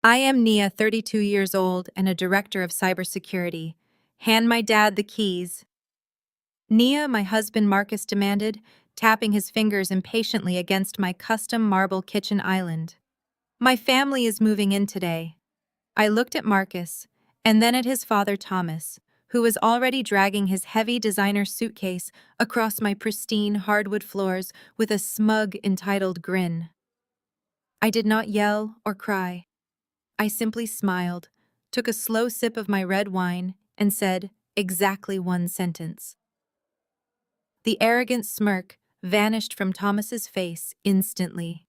I am Nia, 32 years old and a director of cybersecurity. Hand my dad the keys. Nia, my husband Marcus demanded, tapping his fingers impatiently against my custom marble kitchen island. My family is moving in today. I looked at Marcus, and then at his father Thomas, who was already dragging his heavy designer suitcase across my pristine hardwood floors with a smug, entitled grin. I did not yell or cry. I simply smiled, took a slow sip of my red wine, and said exactly one sentence. The arrogant smirk vanished from Thomas's face instantly.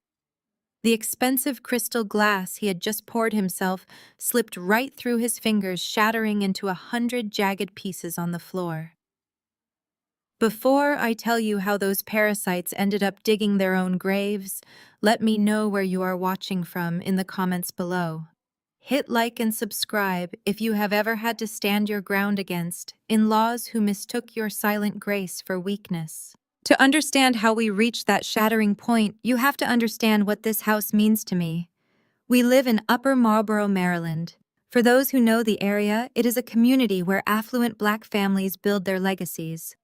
The expensive crystal glass he had just poured himself slipped right through his fingers, shattering into 100 jagged pieces on the floor. Before I tell you how those parasites ended up digging their own graves, let me know where you are watching from in the comments below. Hit like and subscribe if you have ever had to stand your ground against in-laws who mistook your silent grace for weakness. To understand how we reached that shattering point, you have to understand what this house means to me. We live in Upper Marlboro, Maryland. For those who know the area, it is a community where affluent Black families build their legacies.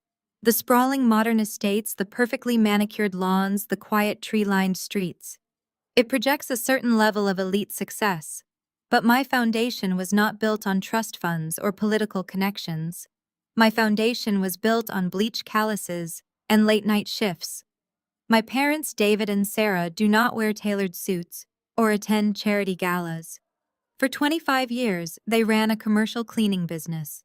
The sprawling modern estates, the perfectly manicured lawns, the quiet tree-lined streets. It projects a certain level of elite success. But my foundation was not built on trust funds or political connections. My foundation was built on bleach calluses and late-night shifts. My parents, David and Sarah, do not wear tailored suits or attend charity galas. For 25 years, they ran a commercial cleaning business.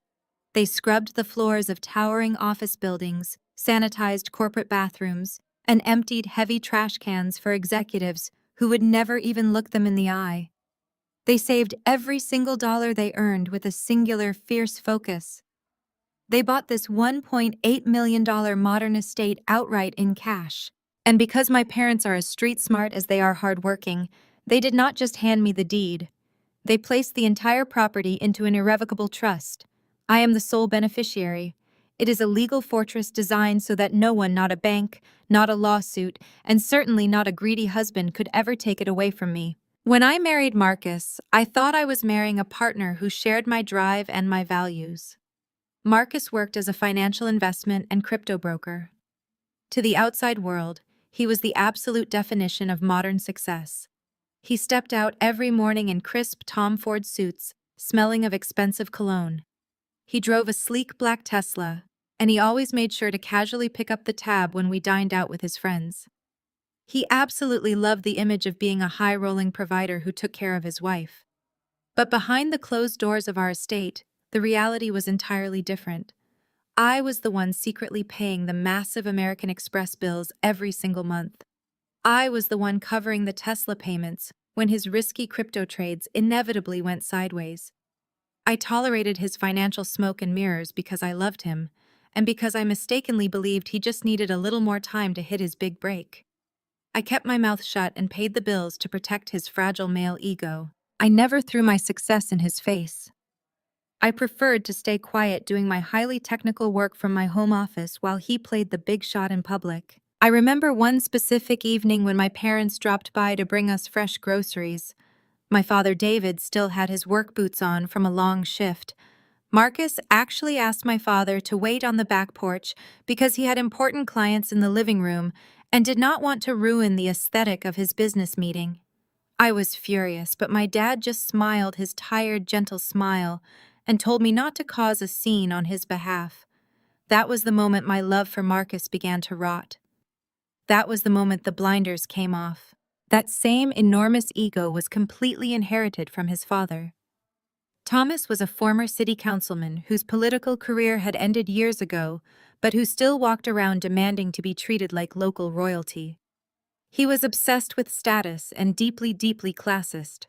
They scrubbed the floors of towering office buildings, sanitized corporate bathrooms, and emptied heavy trash cans for executives who would never even look them in the eye. They saved every single dollar they earned with a singular, fierce focus. They bought this $1.8 million modern estate outright in cash. And because my parents are as street-smart as they are hardworking, they did not just hand me the deed. They placed the entire property into an irrevocable trust. I am the sole beneficiary. It is a legal fortress designed so that no one, not a bank, not a lawsuit, and certainly not a greedy husband could ever take it away from me. When I married Marcus, I thought I was marrying a partner who shared my drive and my values. Marcus worked as a financial investment and crypto broker. To the outside world, he was the absolute definition of modern success. He stepped out every morning in crisp Tom Ford suits, smelling of expensive cologne. He drove a sleek black Tesla, and he always made sure to casually pick up the tab when we dined out with his friends. He absolutely loved the image of being a high-rolling provider who took care of his wife. But behind the closed doors of our estate, the reality was entirely different. I was the one secretly paying the massive American Express bills every single month. I was the one covering the Tesla payments when his risky crypto trades inevitably went sideways. I tolerated his financial smoke and mirrors because I loved him, and because I mistakenly believed he just needed a little more time to hit his big break. I kept my mouth shut and paid the bills to protect his fragile male ego. I never threw my success in his face. I preferred to stay quiet doing my highly technical work from my home office while he played the big shot in public. I remember one specific evening when my parents dropped by to bring us fresh groceries. My father David still had his work boots on from a long shift. Marcus actually asked my father to wait on the back porch because he had important clients in the living room and did not want to ruin the aesthetic of his business meeting. I was furious, but my dad just smiled his tired, gentle smile and told me not to cause a scene on his behalf. That was the moment my love for Marcus began to rot. That was the moment the blinders came off. That same enormous ego was completely inherited from his father. Thomas was a former city councilman whose political career had ended years ago, but who still walked around demanding to be treated like local royalty. He was obsessed with status and deeply, deeply classist.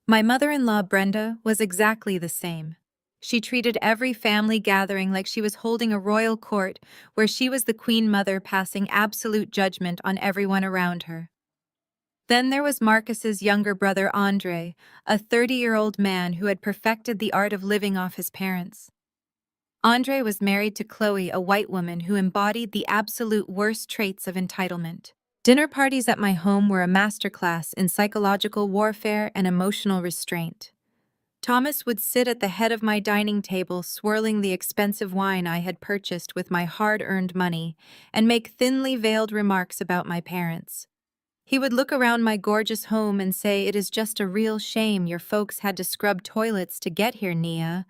My mother-in-law, Brenda, was exactly the same. She treated every family gathering like she was holding a royal court where she was the queen mother passing absolute judgment on everyone around her. Then there was Marcus's younger brother, Andre, a 30-year-old man who had perfected the art of living off his parents. Andre was married to Chloe, a white woman who embodied the absolute worst traits of entitlement. Dinner parties at my home were a masterclass in psychological warfare and emotional restraint. Thomas would sit at the head of my dining table swirling the expensive wine I had purchased with my hard-earned money and make thinly veiled remarks about my parents. He would look around my gorgeous home and say, "It is just a real shame your folks had to scrub toilets to get here, Nia.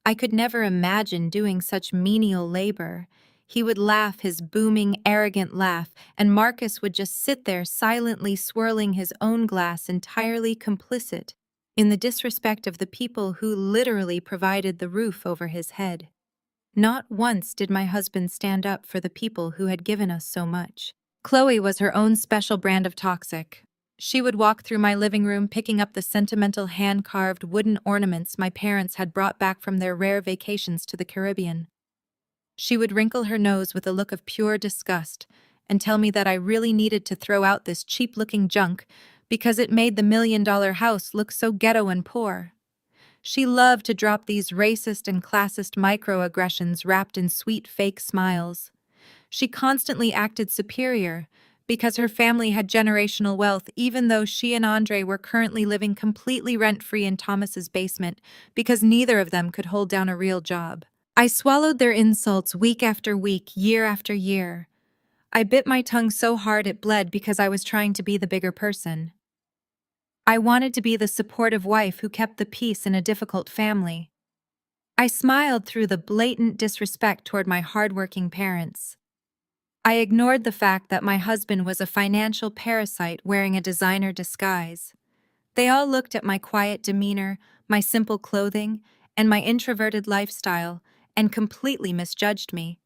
I could never imagine doing such menial labor." He would laugh his booming, arrogant laugh, and Marcus would just sit there silently swirling his own glass, entirely complicit in the disrespect of the people who literally provided the roof over his head. Not once did my husband stand up for the people who had given us so much. Chloe was her own special brand of toxic. She would walk through my living room picking up the sentimental hand-carved wooden ornaments my parents had brought back from their rare vacations to the Caribbean. She would wrinkle her nose with a look of pure disgust and tell me that I really needed to throw out this cheap-looking junk because it made the million-dollar house look so ghetto and poor. She loved to drop these racist and classist microaggressions wrapped in sweet fake smiles. She constantly acted superior because her family had generational wealth, even though she and Andre were currently living completely rent-free in Thomas's basement because neither of them could hold down a real job. I swallowed their insults week after week, year after year. I bit my tongue so hard it bled because I was trying to be the bigger person. I wanted to be the supportive wife who kept the peace in a difficult family. I smiled through the blatant disrespect toward my hardworking parents. I ignored the fact that my husband was a financial parasite wearing a designer disguise. They all looked at my quiet demeanor, my simple clothing, and my introverted lifestyle, and completely misjudged me.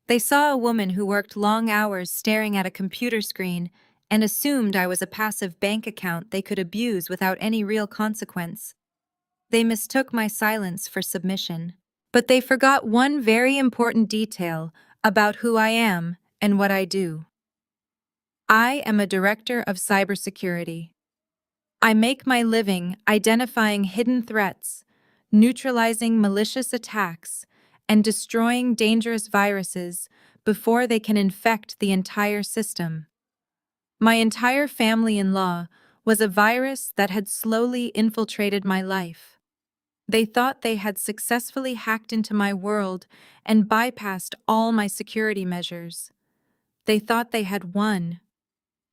They saw a woman who worked long hours staring at a computer screen and assumed I was a passive bank account they could abuse without any real consequence. They mistook my silence for submission. But they forgot one very important detail about who I am and what I do. I am a director of cybersecurity. I make my living identifying hidden threats, neutralizing malicious attacks, and destroying dangerous viruses before they can infect the entire system. My entire family-in-law was a virus that had slowly infiltrated my life. They thought they had successfully hacked into my world and bypassed all my security measures. They thought they had won.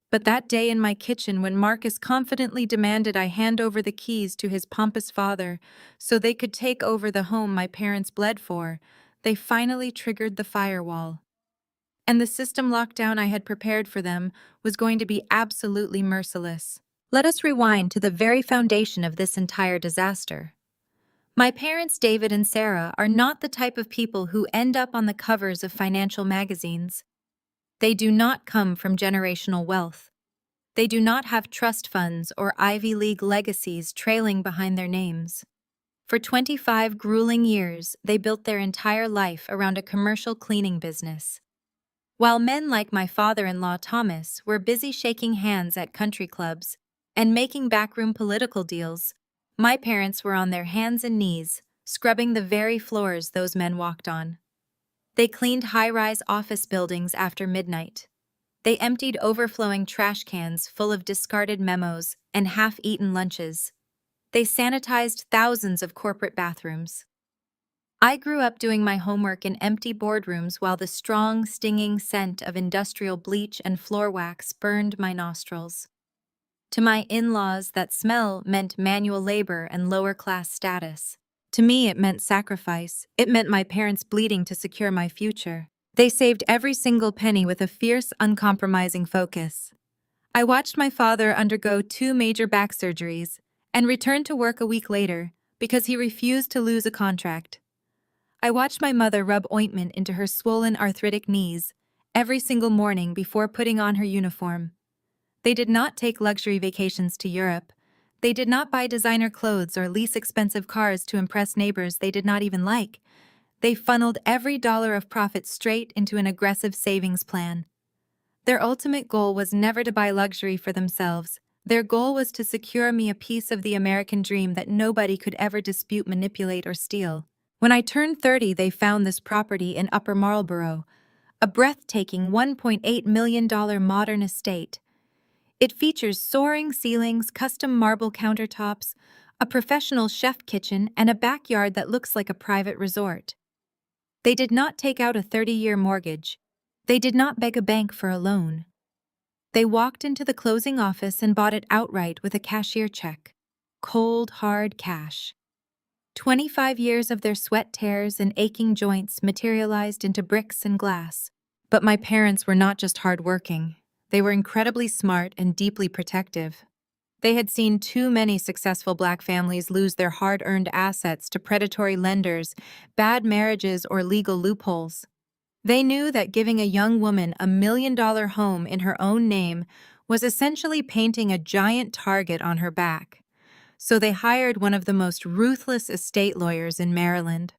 But that day in my kitchen when Marcus confidently demanded I hand over the keys to his pompous father so they could take over the home my parents bled for, they finally triggered the firewall. And the system lockdown I had prepared for them was going to be absolutely merciless. Let us rewind to the very foundation of this entire disaster. My parents, David and Sarah, are not the type of people who end up on the covers of financial magazines. They do not come from generational wealth. They do not have trust funds or Ivy League legacies trailing behind their names. For 25 grueling years, they built their entire life around a commercial cleaning business. While men like my father-in-law Thomas were busy shaking hands at country clubs and making backroom political deals, my parents were on their hands and knees, scrubbing the very floors those men walked on. They cleaned high-rise office buildings after midnight. They emptied overflowing trash cans full of discarded memos and half-eaten lunches. They sanitized thousands of corporate bathrooms. I grew up doing my homework in empty boardrooms while the strong, stinging scent of industrial bleach and floor wax burned my nostrils. To my in-laws, that smell meant manual labor and lower-class status. To me, it meant sacrifice. It meant my parents bleeding to secure my future. They saved every single penny with a fierce, uncompromising focus. I watched my father undergo 2 major back surgeries and returned to work a week later because he refused to lose a contract. I watched my mother rub ointment into her swollen, arthritic knees every single morning before putting on her uniform. They did not take luxury vacations to Europe. They did not buy designer clothes or lease expensive cars to impress neighbors they did not even like. They funneled every dollar of profit straight into an aggressive savings plan. Their ultimate goal was never to buy luxury for themselves. Their goal was to secure me a piece of the American dream that nobody could ever dispute, manipulate, or steal. When I turned 30, they found this property in Upper Marlborough, a breathtaking $1.8 million modern estate. It features soaring ceilings, custom marble countertops, a professional chef kitchen, and a backyard that looks like a private resort. They did not take out a 30-year mortgage. They did not beg a bank for a loan. They walked into the closing office and bought it outright with a cashier check. Cold, hard cash. 25 years of their sweat tears and aching joints materialized into bricks and glass. But my parents were not just hardworking. They were incredibly smart and deeply protective. They had seen too many successful Black families lose their hard-earned assets to predatory lenders, bad marriages, or legal loopholes. They knew that giving a young woman a $1 million home in her own name was essentially painting a giant target on her back. So they hired one of the most ruthless estate lawyers in Maryland.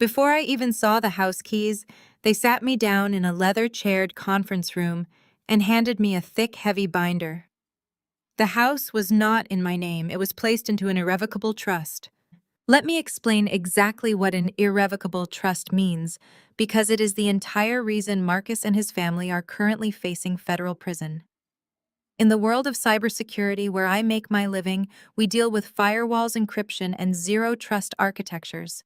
Before I even saw the house keys, they sat me down in a leather-chaired conference room and handed me a thick, heavy binder. The house was not in my name. It was placed into an irrevocable trust. Let me explain exactly what an irrevocable trust means, because it is the entire reason Marcus and his family are currently facing federal prison. In the world of cybersecurity where I make my living, we deal with firewalls, encryption, and zero-trust architectures.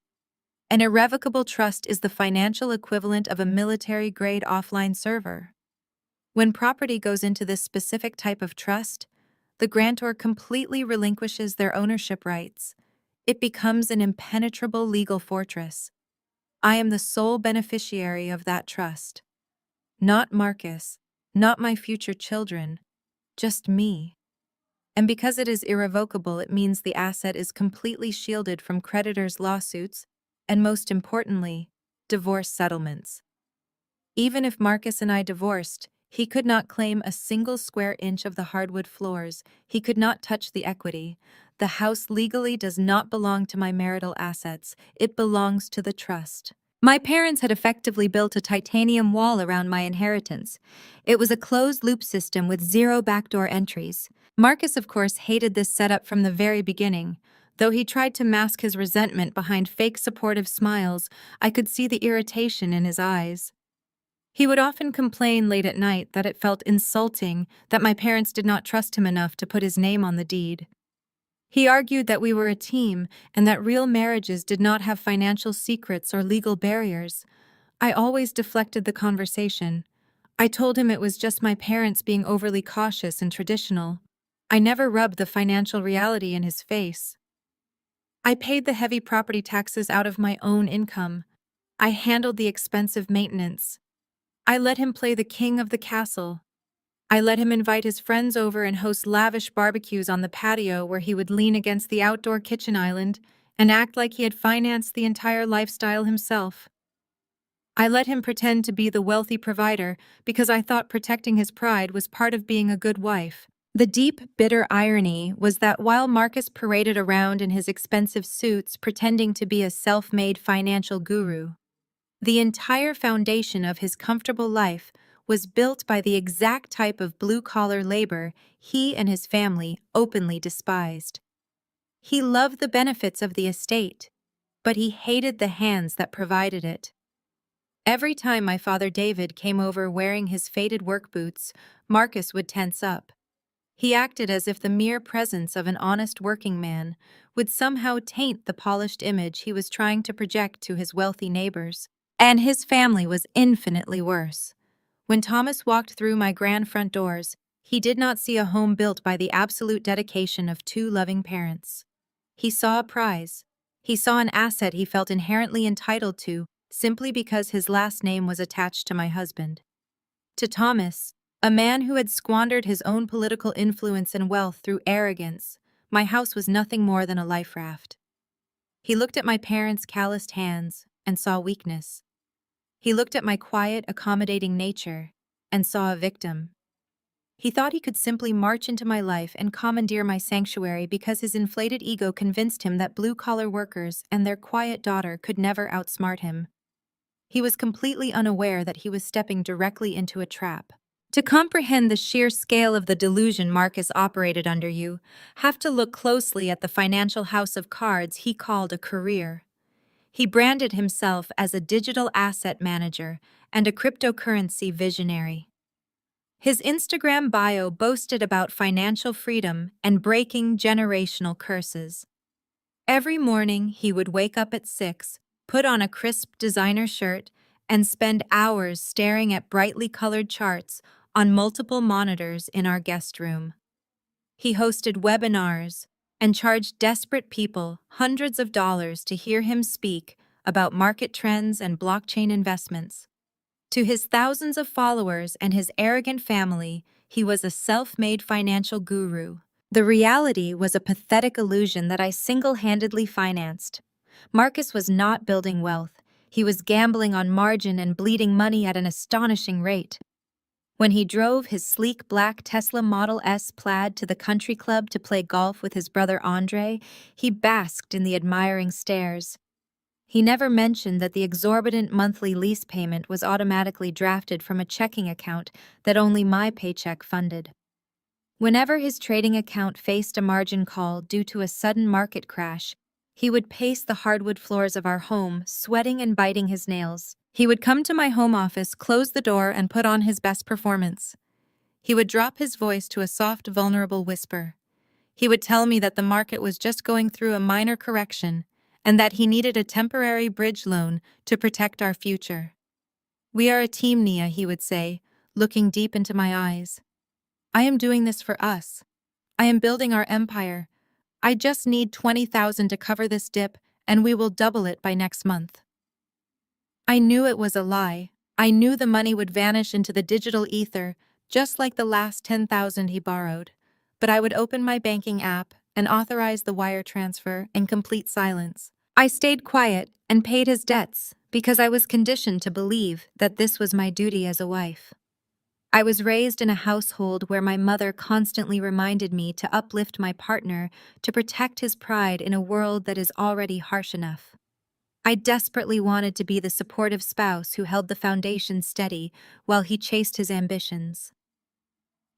An irrevocable trust is the financial equivalent of a military-grade offline server. When property goes into this specific type of trust, the grantor completely relinquishes their ownership rights. It becomes an impenetrable legal fortress. I am the sole beneficiary of that trust. Not Marcus, not my future children, just me. And because it is irrevocable, it means the asset is completely shielded from creditors' lawsuits and, most importantly, divorce settlements. Even if Marcus and I divorced, he could not claim a single square inch of the hardwood floors. He could not touch the equity. The house legally does not belong to my marital assets. It belongs to the trust. My parents had effectively built a titanium wall around my inheritance. It was a closed-loop system with zero backdoor entries. Marcus, of course, hated this setup from the very beginning. Though he tried to mask his resentment behind fake supportive smiles, I could see the irritation in his eyes. He would often complain late at night that it felt insulting that my parents did not trust him enough to put his name on the deed. He argued that we were a team and that real marriages did not have financial secrets or legal barriers. I always deflected the conversation. I told him it was just my parents being overly cautious and traditional. I never rubbed the financial reality in his face. I paid the heavy property taxes out of my own income. I handled the expensive maintenance. I let him play the king of the castle. I let him invite his friends over and host lavish barbecues on the patio where he would lean against the outdoor kitchen island and act like he had financed the entire lifestyle himself. I let him pretend to be the wealthy provider because I thought protecting his pride was part of being a good wife. The deep, bitter irony was that while Marcus paraded around in his expensive suits pretending to be a self-made financial guru, the entire foundation of his comfortable life was built by the exact type of blue-collar labor he and his family openly despised. He loved the benefits of the estate, but he hated the hands that provided it. Every time my father David came over wearing his faded work boots, Marcus would tense up. He acted as if the mere presence of an honest working man would somehow taint the polished image he was trying to project to his wealthy neighbors. And his family was infinitely worse. When Thomas walked through my grand front doors, he did not see a home built by the absolute dedication of two loving parents. He saw a prize. He saw an asset he felt inherently entitled to simply because his last name was attached to my husband. To Thomas, a man who had squandered his own political influence and wealth through arrogance, my house was nothing more than a life raft. He looked at my parents' calloused hands and saw weakness. He looked at my quiet, accommodating nature and saw a victim. He thought he could simply march into my life and commandeer my sanctuary because his inflated ego convinced him that blue-collar workers and their quiet daughter could never outsmart him. He was completely unaware that he was stepping directly into a trap. To comprehend the sheer scale of the delusion Marcus operated under, you have to look closely at the financial house of cards he called a career. He branded himself as a digital asset manager, and a cryptocurrency visionary. His Instagram bio boasted about financial freedom and breaking generational curses. Every morning, he would wake up at 6, put on a crisp designer shirt, and spend hours staring at brightly colored charts on multiple monitors in our guest room. He hosted webinars and charged desperate people hundreds of dollars to hear him speak about market trends and blockchain investments. To his thousands of followers and his arrogant family, he was a self-made financial guru. The reality was a pathetic illusion that I single-handedly financed. Marcus was not building wealth. He was gambling on margin and bleeding money at an astonishing rate. When he drove his sleek black Tesla Model S Plaid to the country club to play golf with his brother Andre, he basked in the admiring stares. He never mentioned that the exorbitant monthly lease payment was automatically drafted from a checking account that only my paycheck funded. Whenever his trading account faced a margin call due to a sudden market crash, he would pace the hardwood floors of our home, sweating and biting his nails. He would come to my home office, close the door, and put on his best performance. He would drop his voice to a soft, vulnerable whisper. He would tell me that the market was just going through a minor correction and that he needed a temporary bridge loan to protect our future. "We are a team, Nia," he would say, looking deep into my eyes. "I am doing this for us. I am building our empire. I just need 20,000 to cover this dip, and we will double it by next month." I knew it was a lie. I knew the money would vanish into the digital ether, just like the last 10,000 he borrowed. But I would open my banking app and authorize the wire transfer in complete silence. I stayed quiet and paid his debts because I was conditioned to believe that this was my duty as a wife. I was raised in a household where my mother constantly reminded me to uplift my partner to protect his pride in a world that is already harsh enough. I desperately wanted to be the supportive spouse who held the foundation steady while he chased his ambitions.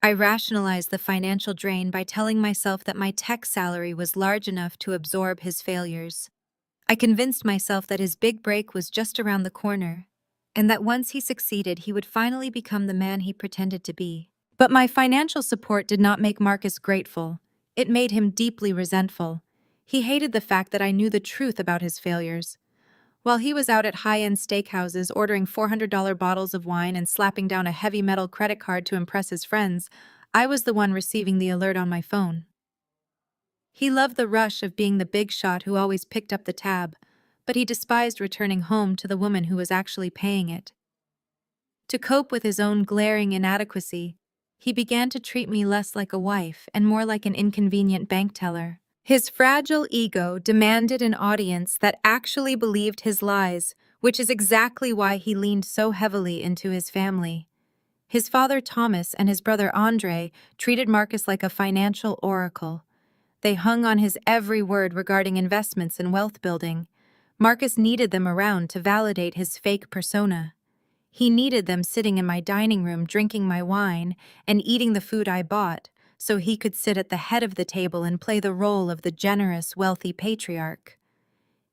I rationalized the financial drain by telling myself that my tech salary was large enough to absorb his failures. I convinced myself that his big break was just around the corner, and that once he succeeded, he would finally become the man he pretended to be. But my financial support did not make Marcus grateful. It made him deeply resentful. He hated the fact that I knew the truth about his failures. While he was out at high-end steakhouses ordering $400 bottles of wine and slapping down a heavy metal credit card to impress his friends, I was the one receiving the alert on my phone. He loved the rush of being the big shot who always picked up the tab, but he despised returning home to the woman who was actually paying it. To cope with his own glaring inadequacy, he began to treat me less like a wife and more like an inconvenient bank teller. His fragile ego demanded an audience that actually believed his lies, which is exactly why he leaned so heavily into his family. His father Thomas and his brother Andre treated Marcus like a financial oracle. They hung on his every word regarding investments and wealth building. Marcus needed them around to validate his fake persona. He needed them sitting in my dining room drinking my wine and eating the food I bought, so he could sit at the head of the table and play the role of the generous, wealthy patriarch.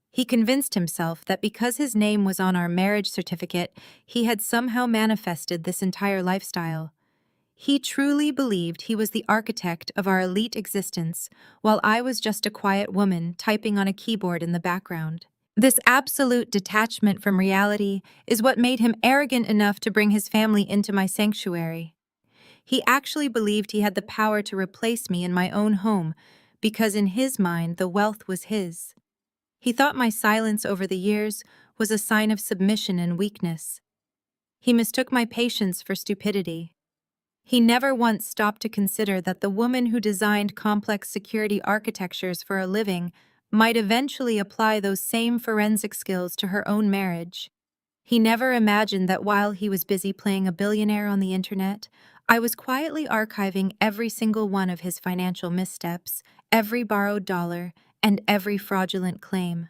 He convinced himself that because his name was on our marriage certificate, he had somehow manifested this entire lifestyle. He truly believed he was the architect of our elite existence, while I was just a quiet woman typing on a keyboard in the background. This absolute detachment from reality is what made him arrogant enough to bring his family into my sanctuary. He actually believed he had the power to replace me in my own home, because in his mind the wealth was his. He thought my silence over the years was a sign of submission and weakness. He mistook my patience for stupidity. He never once stopped to consider that the woman who designed complex security architectures for a living might eventually apply those same forensic skills to her own marriage. He never imagined that while he was busy playing a billionaire on the internet, I was quietly archiving every single one of his financial missteps, every borrowed dollar, and every fraudulent claim.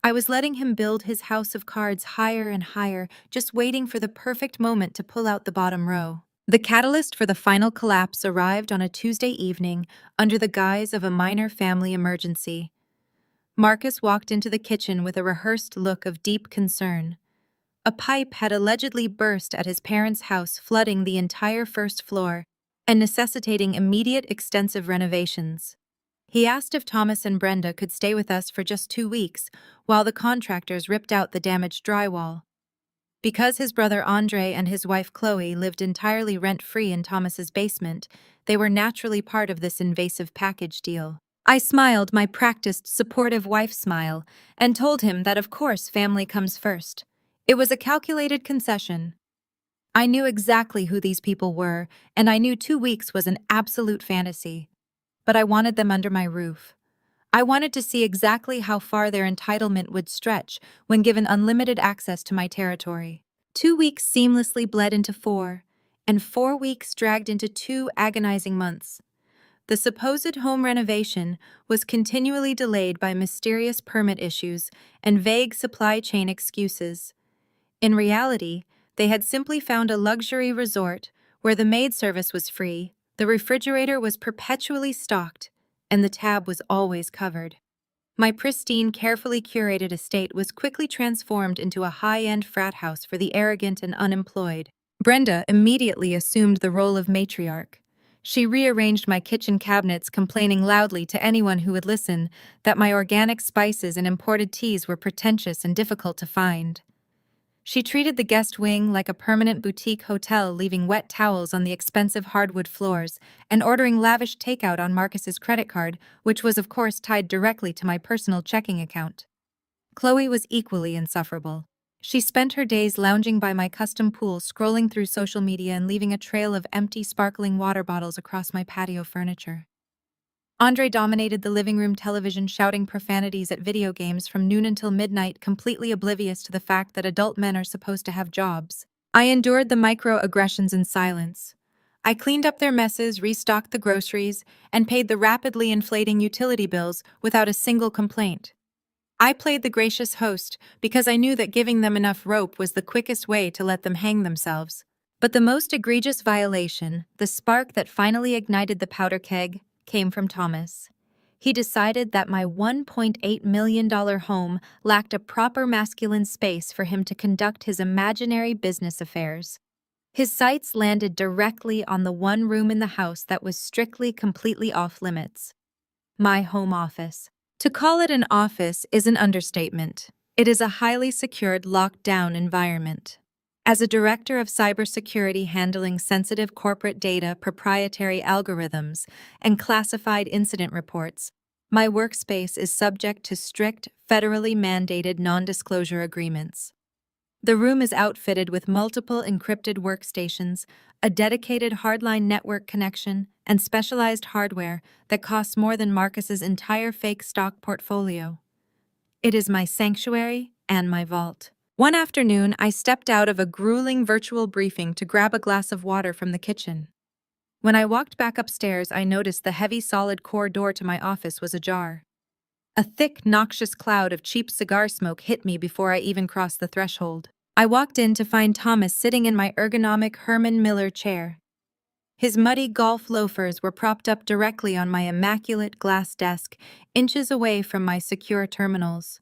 I was letting him build his house of cards higher and higher, just waiting for the perfect moment to pull out the bottom row. The catalyst for the final collapse arrived on a Tuesday evening under the guise of a minor family emergency. Marcus walked into the kitchen with a rehearsed look of deep concern. A pipe had allegedly burst at his parents' house, flooding the entire first floor and necessitating immediate extensive renovations. He asked if Thomas and Brenda could stay with us for just 2 weeks while the contractors ripped out the damaged drywall. Because his brother Andre and his wife Chloe lived entirely rent-free in Thomas's basement, they were naturally part of this invasive package deal. I smiled my practiced supportive wife smile and told him that of course family comes first. It was a calculated concession. I knew exactly who these people were, and I knew 2 weeks was an absolute fantasy. But I wanted them under my roof. I wanted to see exactly how far their entitlement would stretch when given unlimited access to my territory. 2 weeks seamlessly bled into 4, and 4 weeks dragged into 2 agonizing months. The supposed home renovation was continually delayed by mysterious permit issues and vague supply chain excuses. In reality, they had simply found a luxury resort where the maid service was free, the refrigerator was perpetually stocked, and the tab was always covered. My pristine, carefully curated estate was quickly transformed into a high-end frat house for the arrogant and unemployed. Brenda immediately assumed the role of matriarch. She rearranged my kitchen cabinets, complaining loudly to anyone who would listen that my organic spices and imported teas were pretentious and difficult to find. She treated the guest wing like a permanent boutique hotel, leaving wet towels on the expensive hardwood floors and ordering lavish takeout on Marcus's credit card, which was of course tied directly to my personal checking account. Chloe was equally insufferable. She spent her days lounging by my custom pool, scrolling through social media and leaving a trail of empty, sparkling water bottles across my patio furniture. Andre dominated the living room television, shouting profanities at video games from noon until midnight, completely oblivious to the fact that adult men are supposed to have jobs. I endured the microaggressions in silence. I cleaned up their messes, restocked the groceries, and paid the rapidly inflating utility bills without a single complaint. I played the gracious host because I knew that giving them enough rope was the quickest way to let them hang themselves. But the most egregious violation, the spark that finally ignited the powder keg, came from Thomas. He decided that my $1.8 million home lacked a proper masculine space for him to conduct his imaginary business affairs. His sights landed directly on the one room in the house that was strictly, completely off limits: my home office. To call it an office is an understatement. It is a highly secured, locked-down environment. As a director of cybersecurity handling sensitive corporate data, proprietary algorithms, and classified incident reports, my workspace is subject to strict, federally mandated non-disclosure agreements. The room is outfitted with multiple encrypted workstations, a dedicated hardline network connection, and specialized hardware that costs more than Marcus's entire fake stock portfolio. It is my sanctuary and my vault. One afternoon, I stepped out of a grueling virtual briefing to grab a glass of water from the kitchen. When I walked back upstairs, I noticed the heavy solid core door to my office was ajar. A thick, noxious cloud of cheap cigar smoke hit me before I even crossed the threshold. I walked in to find Thomas sitting in my ergonomic Herman Miller chair. His muddy golf loafers were propped up directly on my immaculate glass desk, inches away from my secure terminals.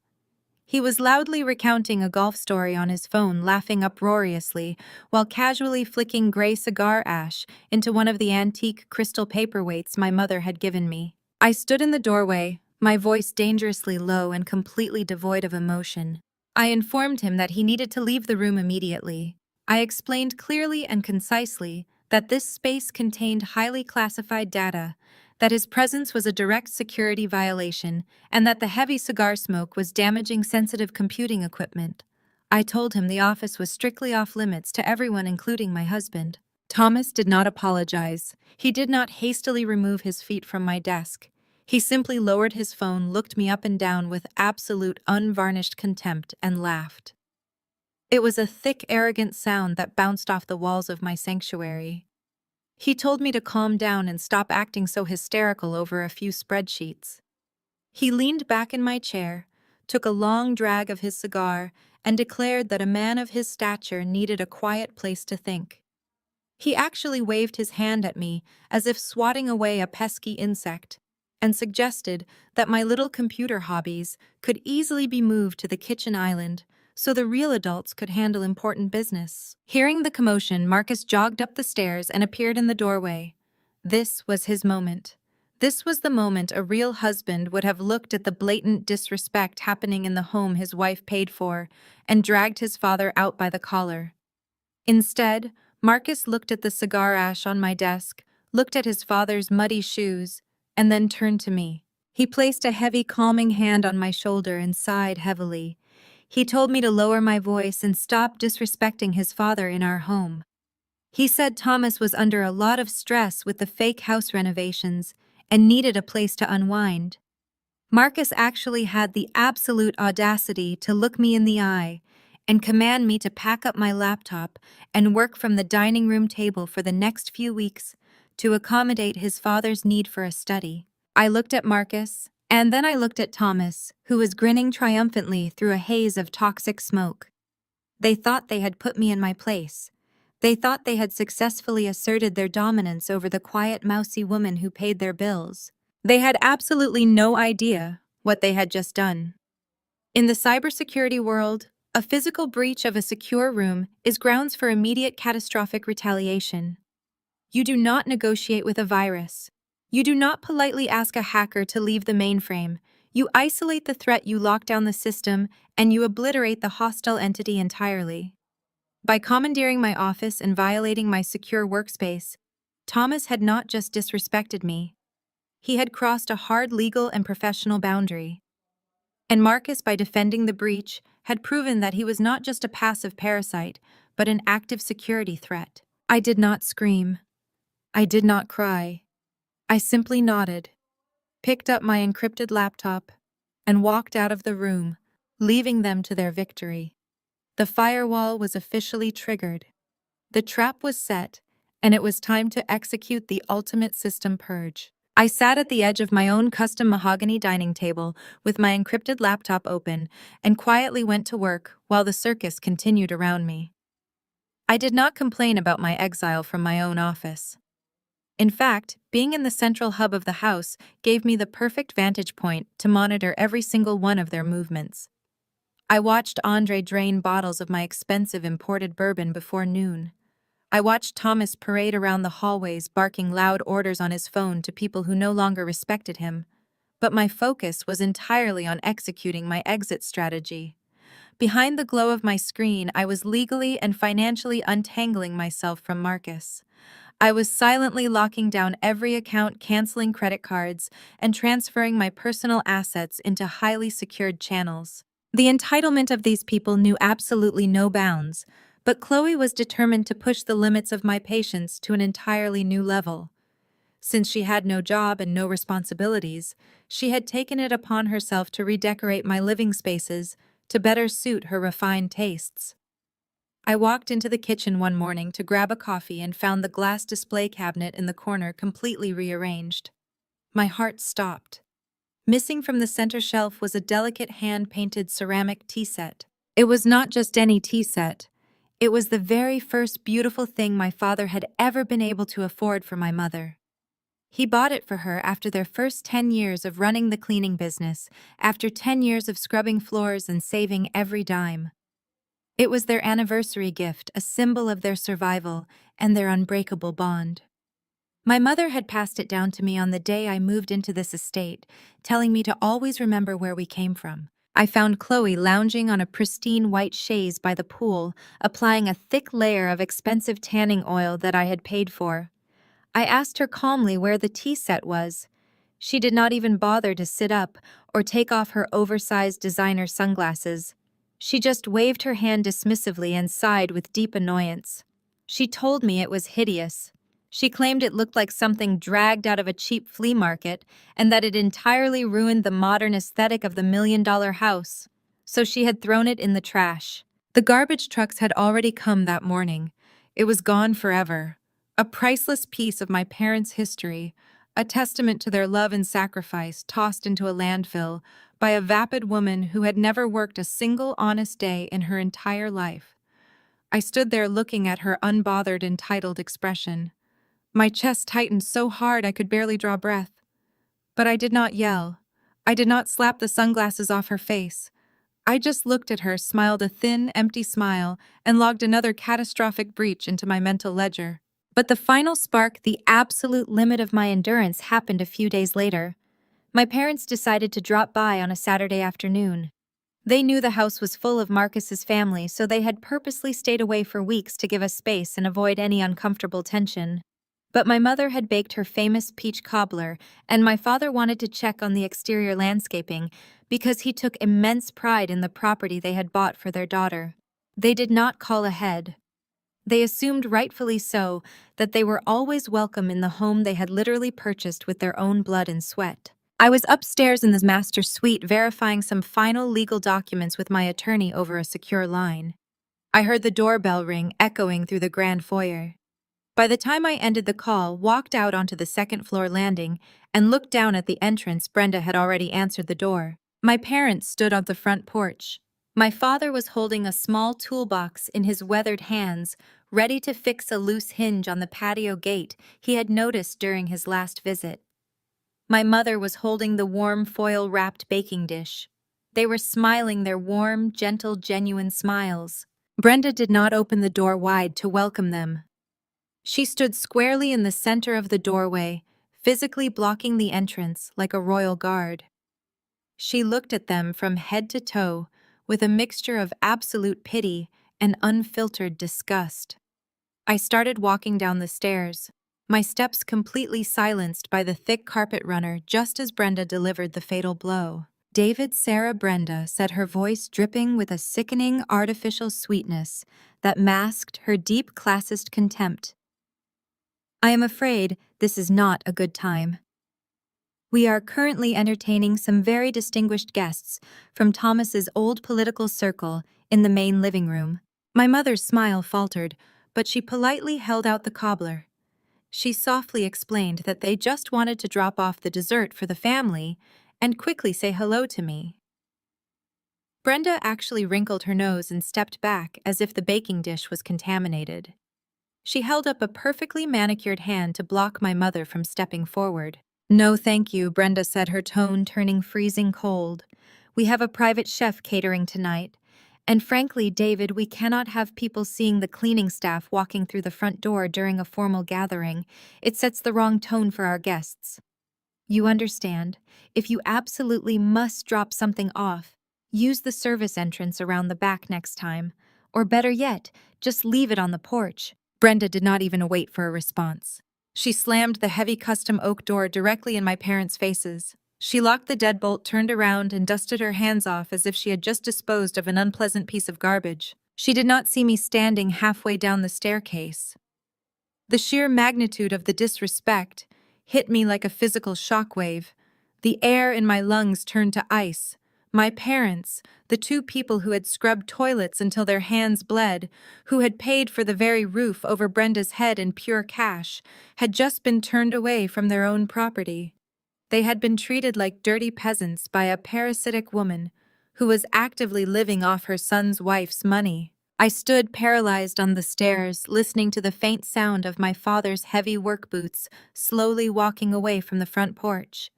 He was loudly recounting a golf story on his phone, laughing uproariously, while casually flicking gray cigar ash into one of the antique crystal paperweights my mother had given me. I stood in the doorway, my voice dangerously low and completely devoid of emotion. I informed him that he needed to leave the room immediately. I explained clearly and concisely that this space contained highly classified data, that his presence was a direct security violation, and that the heavy cigar smoke was damaging sensitive computing equipment. I told him the office was strictly off limits to everyone, including my husband. Thomas did not apologize. He did not hastily remove his feet from my desk. He simply lowered his phone, looked me up and down with absolute unvarnished contempt, and laughed. It was a thick, arrogant sound that bounced off the walls of my sanctuary. He told me to calm down and stop acting so hysterical over a few spreadsheets. He leaned back in my chair, took a long drag of his cigar, and declared that a man of his stature needed a quiet place to think. He actually waved his hand at me as if swatting away a pesky insect, and suggested that my little computer hobbies could easily be moved to the kitchen island so the real adults could handle important business. Hearing the commotion, Marcus jogged up the stairs and appeared in the doorway. This was his moment. This was the moment a real husband would have looked at the blatant disrespect happening in the home his wife paid for and dragged his father out by the collar. Instead, Marcus looked at the cigar ash on my desk, looked at his father's muddy shoes, and then turned to me. He placed a heavy, calming hand on my shoulder and sighed heavily. He told me to lower my voice and stop disrespecting his father in our home. He said Thomas was under a lot of stress with the fake house renovations and needed a place to unwind. Marcus actually had the absolute audacity to look me in the eye and command me to pack up my laptop and work from the dining room table for the next few weeks to accommodate his father's need for a study. I looked at Marcus, and then I looked at Thomas, who was grinning triumphantly through a haze of toxic smoke. They thought they had put me in my place. They thought they had successfully asserted their dominance over the quiet, mousy woman who paid their bills. They had absolutely no idea what they had just done. In the cybersecurity world, a physical breach of a secure room is grounds for immediate catastrophic retaliation. You do not negotiate with a virus. You do not politely ask a hacker to leave the mainframe. You isolate the threat, you lock down the system, and you obliterate the hostile entity entirely. By commandeering my office and violating my secure workspace, Thomas had not just disrespected me. He had crossed a hard legal and professional boundary. And Marcus, by defending the breach, had proven that he was not just a passive parasite, but an active security threat. I did not scream. I did not cry. I simply nodded, picked up my encrypted laptop, and walked out of the room, leaving them to their victory. The firewall was officially triggered. The trap was set, and it was time to execute the ultimate system purge. I sat at the edge of my own custom mahogany dining table with my encrypted laptop open and quietly went to work while the circus continued around me. I did not complain about my exile from my own office. In fact, being in the central hub of the house gave me the perfect vantage point to monitor every single one of their movements. I watched Andre drain bottles of my expensive imported bourbon before noon. I watched Thomas parade around the hallways barking loud orders on his phone to people who no longer respected him. But my focus was entirely on executing my exit strategy. Behind the glow of my screen, I was legally and financially untangling myself from Marcus. I was silently locking down every account, canceling credit cards, and transferring my personal assets into highly secured channels. The entitlement of these people knew absolutely no bounds, but Chloe was determined to push the limits of my patience to an entirely new level. Since she had no job and no responsibilities, she had taken it upon herself to redecorate my living spaces to better suit her refined tastes. I walked into the kitchen one morning to grab a coffee and found the glass display cabinet in the corner completely rearranged. My heart stopped. Missing from the center shelf was a delicate hand-painted ceramic tea set. It was not just any tea set. It was the very first beautiful thing my father had ever been able to afford for my mother. He bought it for her after their first 10 years of running the cleaning business, after 10 years of scrubbing floors and saving every dime. It was their anniversary gift, a symbol of their survival and their unbreakable bond. My mother had passed it down to me on the day I moved into this estate, telling me to always remember where we came from. I found Chloe lounging on a pristine white chaise by the pool, applying a thick layer of expensive tanning oil that I had paid for. I asked her calmly where the tea set was. She did not even bother to sit up or take off her oversized designer sunglasses. She just waved her hand dismissively and sighed with deep annoyance. She told me it was hideous. She claimed it looked like something dragged out of a cheap flea market and that it entirely ruined the modern aesthetic of the million-dollar house. So she had thrown it in the trash. The garbage trucks had already come that morning. It was gone forever. A priceless piece of my parents' history, a testament to their love and sacrifice tossed into a landfill by a vapid woman who had never worked a single honest day in her entire life. I stood there looking at her unbothered, entitled expression. My chest tightened so hard I could barely draw breath. But I did not yell. I did not slap the sunglasses off her face. I just looked at her, smiled a thin, empty smile, and logged another catastrophic breach into my mental ledger. But the final spark, the absolute limit of my endurance, happened a few days later. My parents decided to drop by on a Saturday afternoon. They knew the house was full of Marcus's family, so they had purposely stayed away for weeks to give us space and avoid any uncomfortable tension. But my mother had baked her famous peach cobbler, and my father wanted to check on the exterior landscaping because he took immense pride in the property they had bought for their daughter. They did not call ahead. They assumed, rightfully so, that they were always welcome in the home they had literally purchased with their own blood and sweat. I was upstairs in the master suite verifying some final legal documents with my attorney over a secure line. I heard the doorbell ring echoing through the grand foyer. By the time I ended the call, walked out onto the second-floor landing, and looked down at the entrance, Brenda had already answered the door. My parents stood on the front porch. My father was holding a small toolbox in his weathered hands, ready to fix a loose hinge on the patio gate he had noticed during his last visit. My mother was holding the warm foil-wrapped baking dish. They were smiling their warm, gentle, genuine smiles. Brenda did not open the door wide to welcome them. She stood squarely in the center of the doorway, physically blocking the entrance like a royal guard. She looked at them from head to toe with a mixture of absolute pity and unfiltered disgust. I started walking down the stairs, my steps completely silenced by the thick carpet runner just as Brenda delivered the fatal blow. "David, Sarah, Brenda," said, her voice dripping with a sickening artificial sweetness that masked her deep classist contempt. "I am afraid this is not a good time. We are currently entertaining some very distinguished guests from Thomas's old political circle in the main living room." My mother's smile faltered, but she politely held out the cobbler. She softly explained that they just wanted to drop off the dessert for the family and quickly say hello to me. Brenda actually wrinkled her nose and stepped back as if the baking dish was contaminated. She held up a perfectly manicured hand to block my mother from stepping forward. "No, thank you," Brenda said, her tone turning freezing cold. "We have a private chef catering tonight. And frankly, David, we cannot have people seeing the cleaning staff walking through the front door during a formal gathering. It sets the wrong tone for our guests. You understand, if you absolutely must drop something off, use the service entrance around the back next time. Or better yet, just leave it on the porch." Brenda did not even wait for a response. She slammed the heavy custom oak door directly in my parents' faces. She locked the deadbolt, turned around, and dusted her hands off as if she had just disposed of an unpleasant piece of garbage. She did not see me standing halfway down the staircase. The sheer magnitude of the disrespect hit me like a physical shockwave. The air in my lungs turned to ice. My parents, the two people who had scrubbed toilets until their hands bled, who had paid for the very roof over Brenda's head in pure cash, had just been turned away from their own property. They had been treated like dirty peasants by a parasitic woman who was actively living off her son's wife's money. I stood paralyzed on the stairs, listening to the faint sound of my father's heavy work boots slowly walking away from the front porch.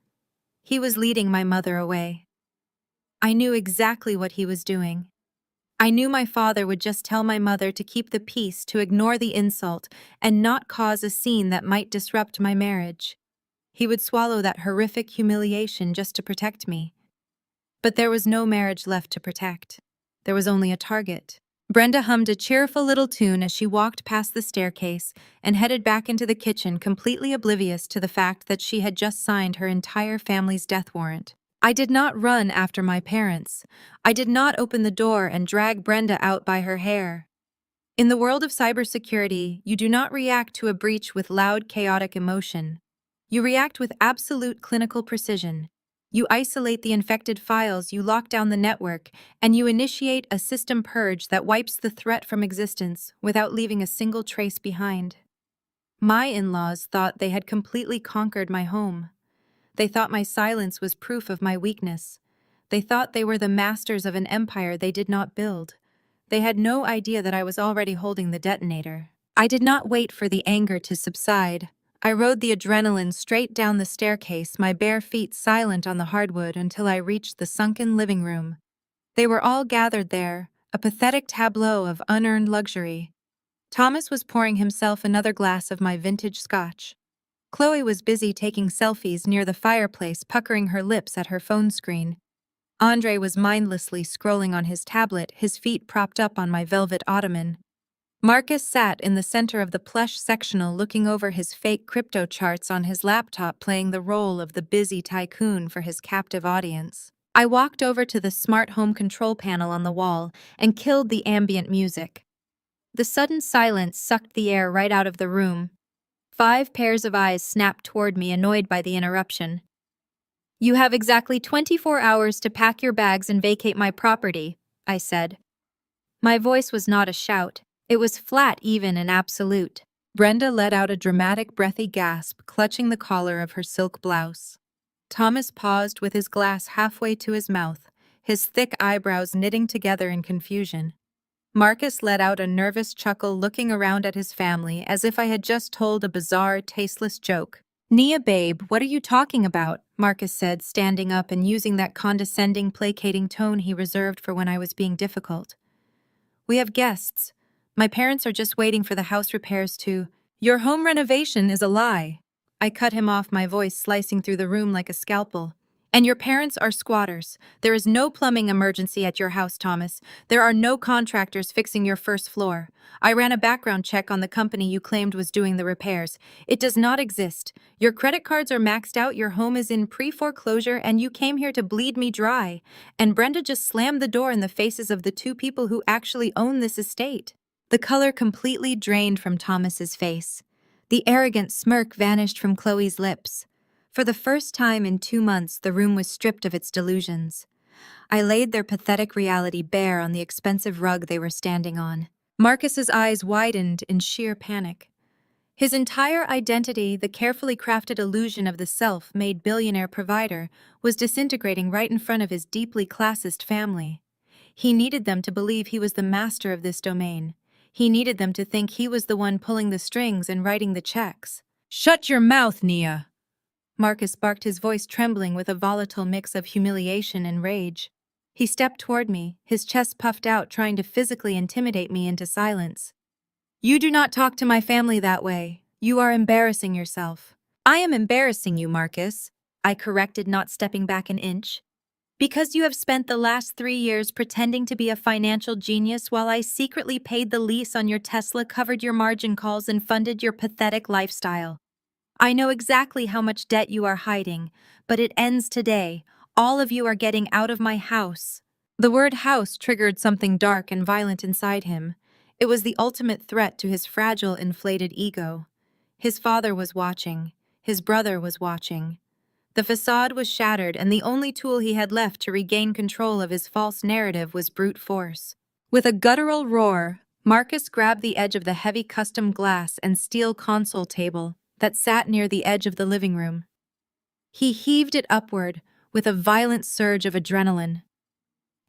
He was leading my mother away. I knew exactly what he was doing. I knew my father would just tell my mother to keep the peace, to ignore the insult, and not cause a scene that might disrupt my marriage. He would swallow that horrific humiliation just to protect me. But there was no marriage left to protect. There was only a target. Brenda hummed a cheerful little tune as she walked past the staircase and headed back into the kitchen, completely oblivious to the fact that she had just signed her entire family's death warrant. I did not run after my parents. I did not open the door and drag Brenda out by her hair. In the world of cybersecurity, you do not react to a breach with loud, chaotic emotion. You react with absolute clinical precision. You isolate the infected files, you lock down the network, and you initiate a system purge that wipes the threat from existence without leaving a single trace behind. My in-laws thought they had completely conquered my home. They thought my silence was proof of my weakness. They thought they were the masters of an empire they did not build. They had no idea that I was already holding the detonator. I did not wait for the anger to subside. I rode the adrenaline straight down the staircase, my bare feet silent on the hardwood, until I reached the sunken living room. They were all gathered there, a pathetic tableau of unearned luxury. Thomas was pouring himself another glass of my vintage scotch. Chloe was busy taking selfies near the fireplace, puckering her lips at her phone screen. Andre was mindlessly scrolling on his tablet, his feet propped up on my velvet ottoman. Marcus sat in the center of the plush sectional looking over his fake crypto charts on his laptop, playing the role of the busy tycoon for his captive audience. I walked over to the smart home control panel on the wall and killed the ambient music. The sudden silence sucked the air right out of the room. 5 pairs of eyes snapped toward me, annoyed by the interruption. "You have exactly 24 hours to pack your bags and vacate my property," I said. My voice was not a shout. It was flat, even, and absolute. Brenda let out a dramatic, breathy gasp, clutching the collar of her silk blouse. Thomas paused with his glass halfway to his mouth, his thick eyebrows knitting together in confusion. Marcus let out a nervous chuckle, looking around at his family as if I had just told a bizarre, tasteless joke. "Nia, babe, what are you talking about?" Marcus said, standing up and using that condescending, placating tone he reserved for when I was being difficult. "We have guests. My parents are just waiting for the house repairs to—" "Your home renovation is a lie." I cut him off, my voice slicing through the room like a scalpel. "And your parents are squatters. There is no plumbing emergency at your house, Thomas. There are no contractors fixing your first floor. I ran a background check on the company you claimed was doing the repairs. It does not exist. Your credit cards are maxed out, your home is in pre-foreclosure, and you came here to bleed me dry." And Brenda just slammed the door in the faces of the 2 people who actually own this estate. The color completely drained from Thomas's face. The arrogant smirk vanished from Chloe's lips. For the first time in 2 months, the room was stripped of its delusions. I laid their pathetic reality bare on the expensive rug they were standing on. Marcus's eyes widened in sheer panic. His entire identity, the carefully crafted illusion of the self-made billionaire provider, was disintegrating right in front of his deeply classist family. He needed them to believe he was the master of this domain. He needed them to think he was the one pulling the strings and writing the checks. "Shut your mouth, Nia!" Marcus barked, his voice trembling with a volatile mix of humiliation and rage. He stepped toward me, his chest puffed out, trying to physically intimidate me into silence. "You do not talk to my family that way. You are embarrassing yourself." "I am embarrassing you, Marcus," I corrected, not stepping back an inch. "Because you have spent the last 3 years pretending to be a financial genius while I secretly paid the lease on your Tesla, covered your margin calls, and funded your pathetic lifestyle. I know exactly how much debt you are hiding, but it ends today. All of you are getting out of my house." The word house triggered something dark and violent inside him. It was the ultimate threat to his fragile, inflated ego. His father was watching. His brother was watching. The facade was shattered, and the only tool he had left to regain control of his false narrative was brute force. With a guttural roar, Marcus grabbed the edge of the heavy custom glass and steel console table that sat near the edge of the living room. He heaved it upward with a violent surge of adrenaline.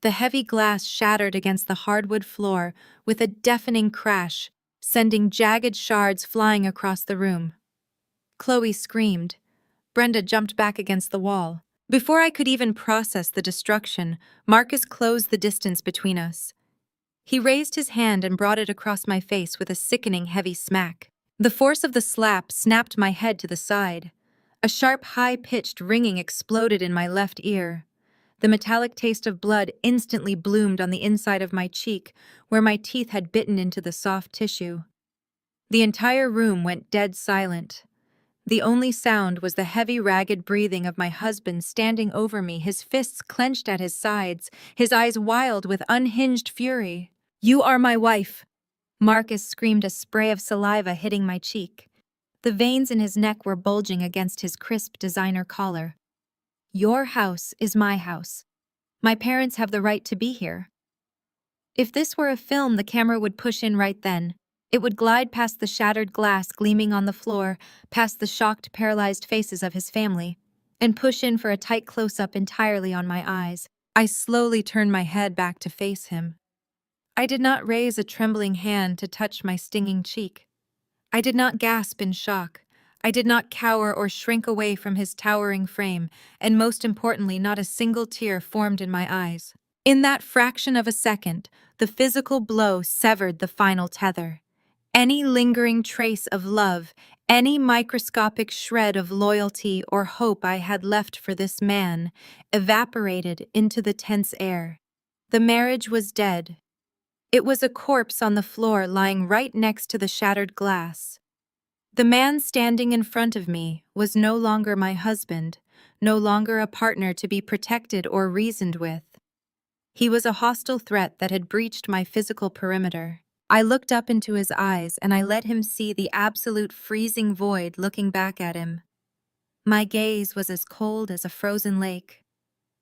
The heavy glass shattered against the hardwood floor with a deafening crash, sending jagged shards flying across the room. Chloe screamed. Brenda jumped back against the wall. Before I could even process the destruction, Marcus closed the distance between us. He raised his hand and brought it across my face with a sickening, heavy smack. The force of the slap snapped my head to the side. A sharp, high-pitched ringing exploded in my left ear. The metallic taste of blood instantly bloomed on the inside of my cheek, where my teeth had bitten into the soft tissue. The entire room went dead silent. The only sound was the heavy, ragged breathing of my husband standing over me, his fists clenched at his sides, his eyes wild with unhinged fury. "You are my wife!" Marcus screamed, a spray of saliva hitting my cheek. The veins in his neck were bulging against his crisp designer collar. "Your house is my house. My parents have the right to be here." If this were a film, the camera would push in right then. It would glide past the shattered glass gleaming on the floor, past the shocked, paralyzed faces of his family, and push in for a tight close-up entirely on my eyes. I slowly turned my head back to face him. I did not raise a trembling hand to touch my stinging cheek. I did not gasp in shock. I did not cower or shrink away from his towering frame, and most importantly, not a single tear formed in my eyes. In that fraction of a second, the physical blow severed the final tether. Any lingering trace of love, any microscopic shred of loyalty or hope I had left for this man, evaporated into the tense air. The marriage was dead. It was a corpse on the floor lying right next to the shattered glass. The man standing in front of me was no longer my husband, no longer a partner to be protected or reasoned with. He was a hostile threat that had breached my physical perimeter. I looked up into his eyes and I let him see the absolute freezing void looking back at him. My gaze was as cold as a frozen lake.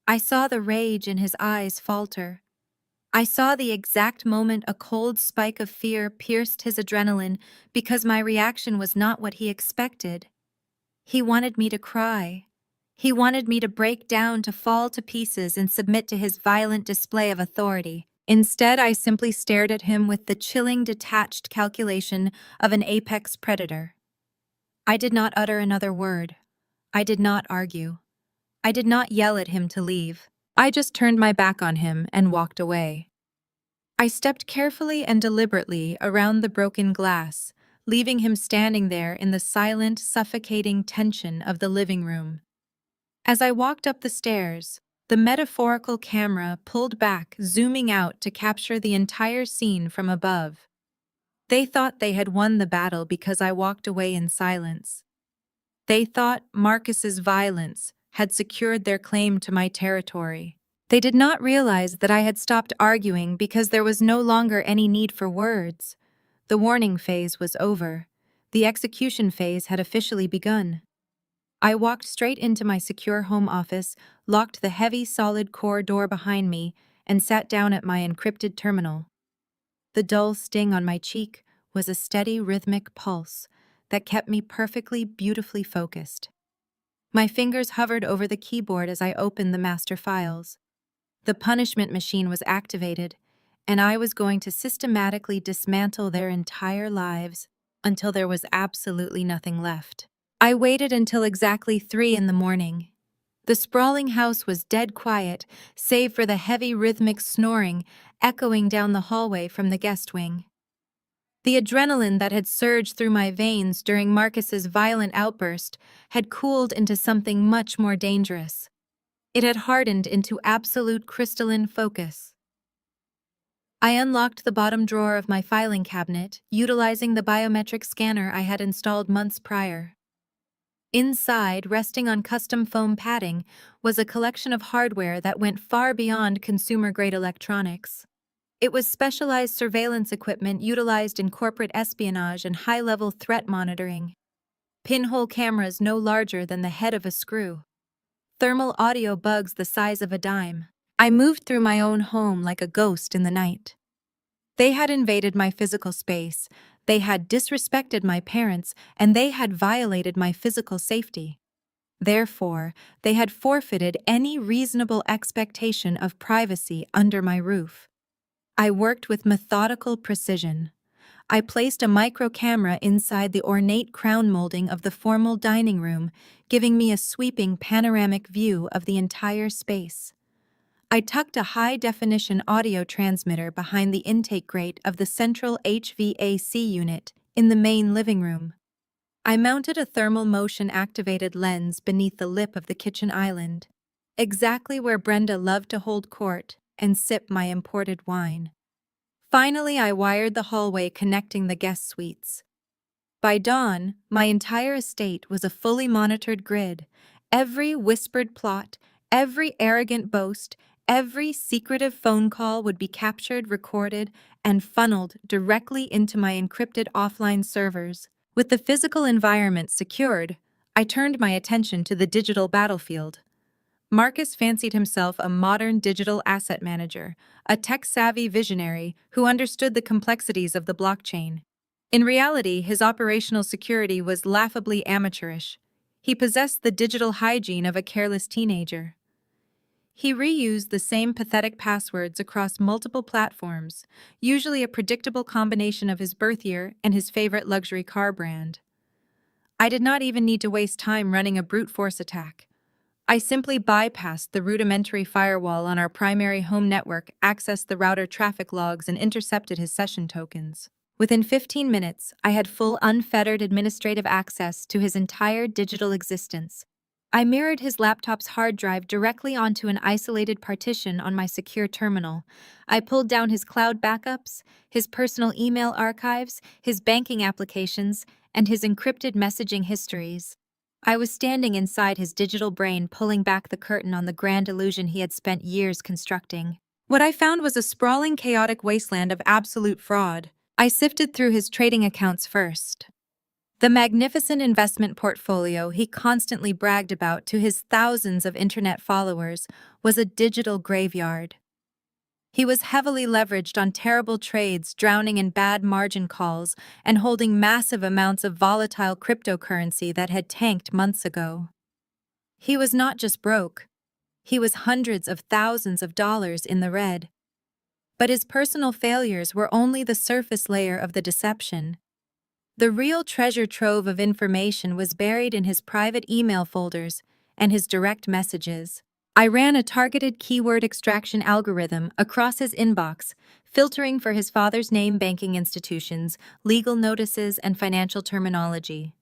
I saw the rage in his eyes falter. I saw the exact moment a cold spike of fear pierced his adrenaline because my reaction was not what he expected. He wanted me to cry. He wanted me to break down, to fall to pieces and submit to his violent display of authority. Instead, I simply stared at him with the chilling, detached calculation of an apex predator. I did not utter another word. I did not argue. I did not yell at him to leave. I just turned my back on him and walked away. I stepped carefully and deliberately around the broken glass, leaving him standing there in the silent, suffocating tension of the living room. As I walked up the stairs, the metaphorical camera pulled back, zooming out to capture the entire scene from above. They thought they had won the battle because I walked away in silence. They thought Marcus's violence had secured their claim to my territory. They did not realize that I had stopped arguing because there was no longer any need for words. The warning phase was over. The execution phase had officially begun. I walked straight into my secure home office, locked the heavy, solid core door behind me, and sat down at my encrypted terminal. The dull sting on my cheek was a steady, rhythmic pulse that kept me perfectly, beautifully focused. My fingers hovered over the keyboard as I opened the master files. The punishment machine was activated, and I was going to systematically dismantle their entire lives until there was absolutely nothing left. I waited until exactly 3 in the morning. The sprawling house was dead quiet, save for the heavy rhythmic snoring echoing down the hallway from the guest wing. The adrenaline that had surged through my veins during Marcus's violent outburst had cooled into something much more dangerous. It had hardened into absolute crystalline focus. I unlocked the bottom drawer of my filing cabinet, utilizing the biometric scanner I had installed months prior. Inside, resting on custom foam padding, was a collection of hardware that went far beyond consumer-grade electronics. It was specialized surveillance equipment utilized in corporate espionage and high-level threat monitoring. Pinhole cameras no larger than the head of a screw. Thermal audio bugs the size of a dime. I moved through my own home like a ghost in the night. They had invaded my physical space, they had disrespected my parents, and they had violated my physical safety. Therefore, they had forfeited any reasonable expectation of privacy under my roof. I worked with methodical precision. I placed a micro camera inside the ornate crown molding of the formal dining room, giving me a sweeping panoramic view of the entire space. I tucked a high-definition audio transmitter behind the intake grate of the central HVAC unit in the main living room. I mounted a thermal motion-activated lens beneath the lip of the kitchen island, exactly where Brenda loved to hold court and sip my imported wine. Finally, I wired the hallway connecting the guest suites. By dawn, my entire estate was a fully monitored grid. Every whispered plot, every arrogant boast, every secretive phone call would be captured, recorded, and funneled directly into my encrypted offline servers. With the physical environment secured, I turned my attention to the digital battlefield. Marcus fancied himself a modern digital asset manager, a tech-savvy visionary who understood the complexities of the blockchain. In reality, his operational security was laughably amateurish. He possessed the digital hygiene of a careless teenager. He reused the same pathetic passwords across multiple platforms, usually a predictable combination of his birth year and his favorite luxury car brand. I did not even need to waste time running a brute force attack. I simply bypassed the rudimentary firewall on our primary home network, accessed the router traffic logs, and intercepted his session tokens. Within 15 minutes, I had full unfettered administrative access to his entire digital existence. I mirrored his laptop's hard drive directly onto an isolated partition on my secure terminal. I pulled down his cloud backups, his personal email archives, his banking applications, and his encrypted messaging histories. I was standing inside his digital brain, pulling back the curtain on the grand illusion he had spent years constructing. What I found was a sprawling, chaotic wasteland of absolute fraud. I sifted through his trading accounts first. The magnificent investment portfolio he constantly bragged about to his thousands of internet followers was a digital graveyard. He was heavily leveraged on terrible trades, drowning in bad margin calls, and holding massive amounts of volatile cryptocurrency that had tanked months ago. He was not just broke. He was hundreds of thousands of dollars in the red. But his personal failures were only the surface layer of the deception. The real treasure trove of information was buried in his private email folders and his direct messages. I ran a targeted keyword extraction algorithm across his inbox, filtering for his father's name, banking institutions, legal notices, and financial terminology.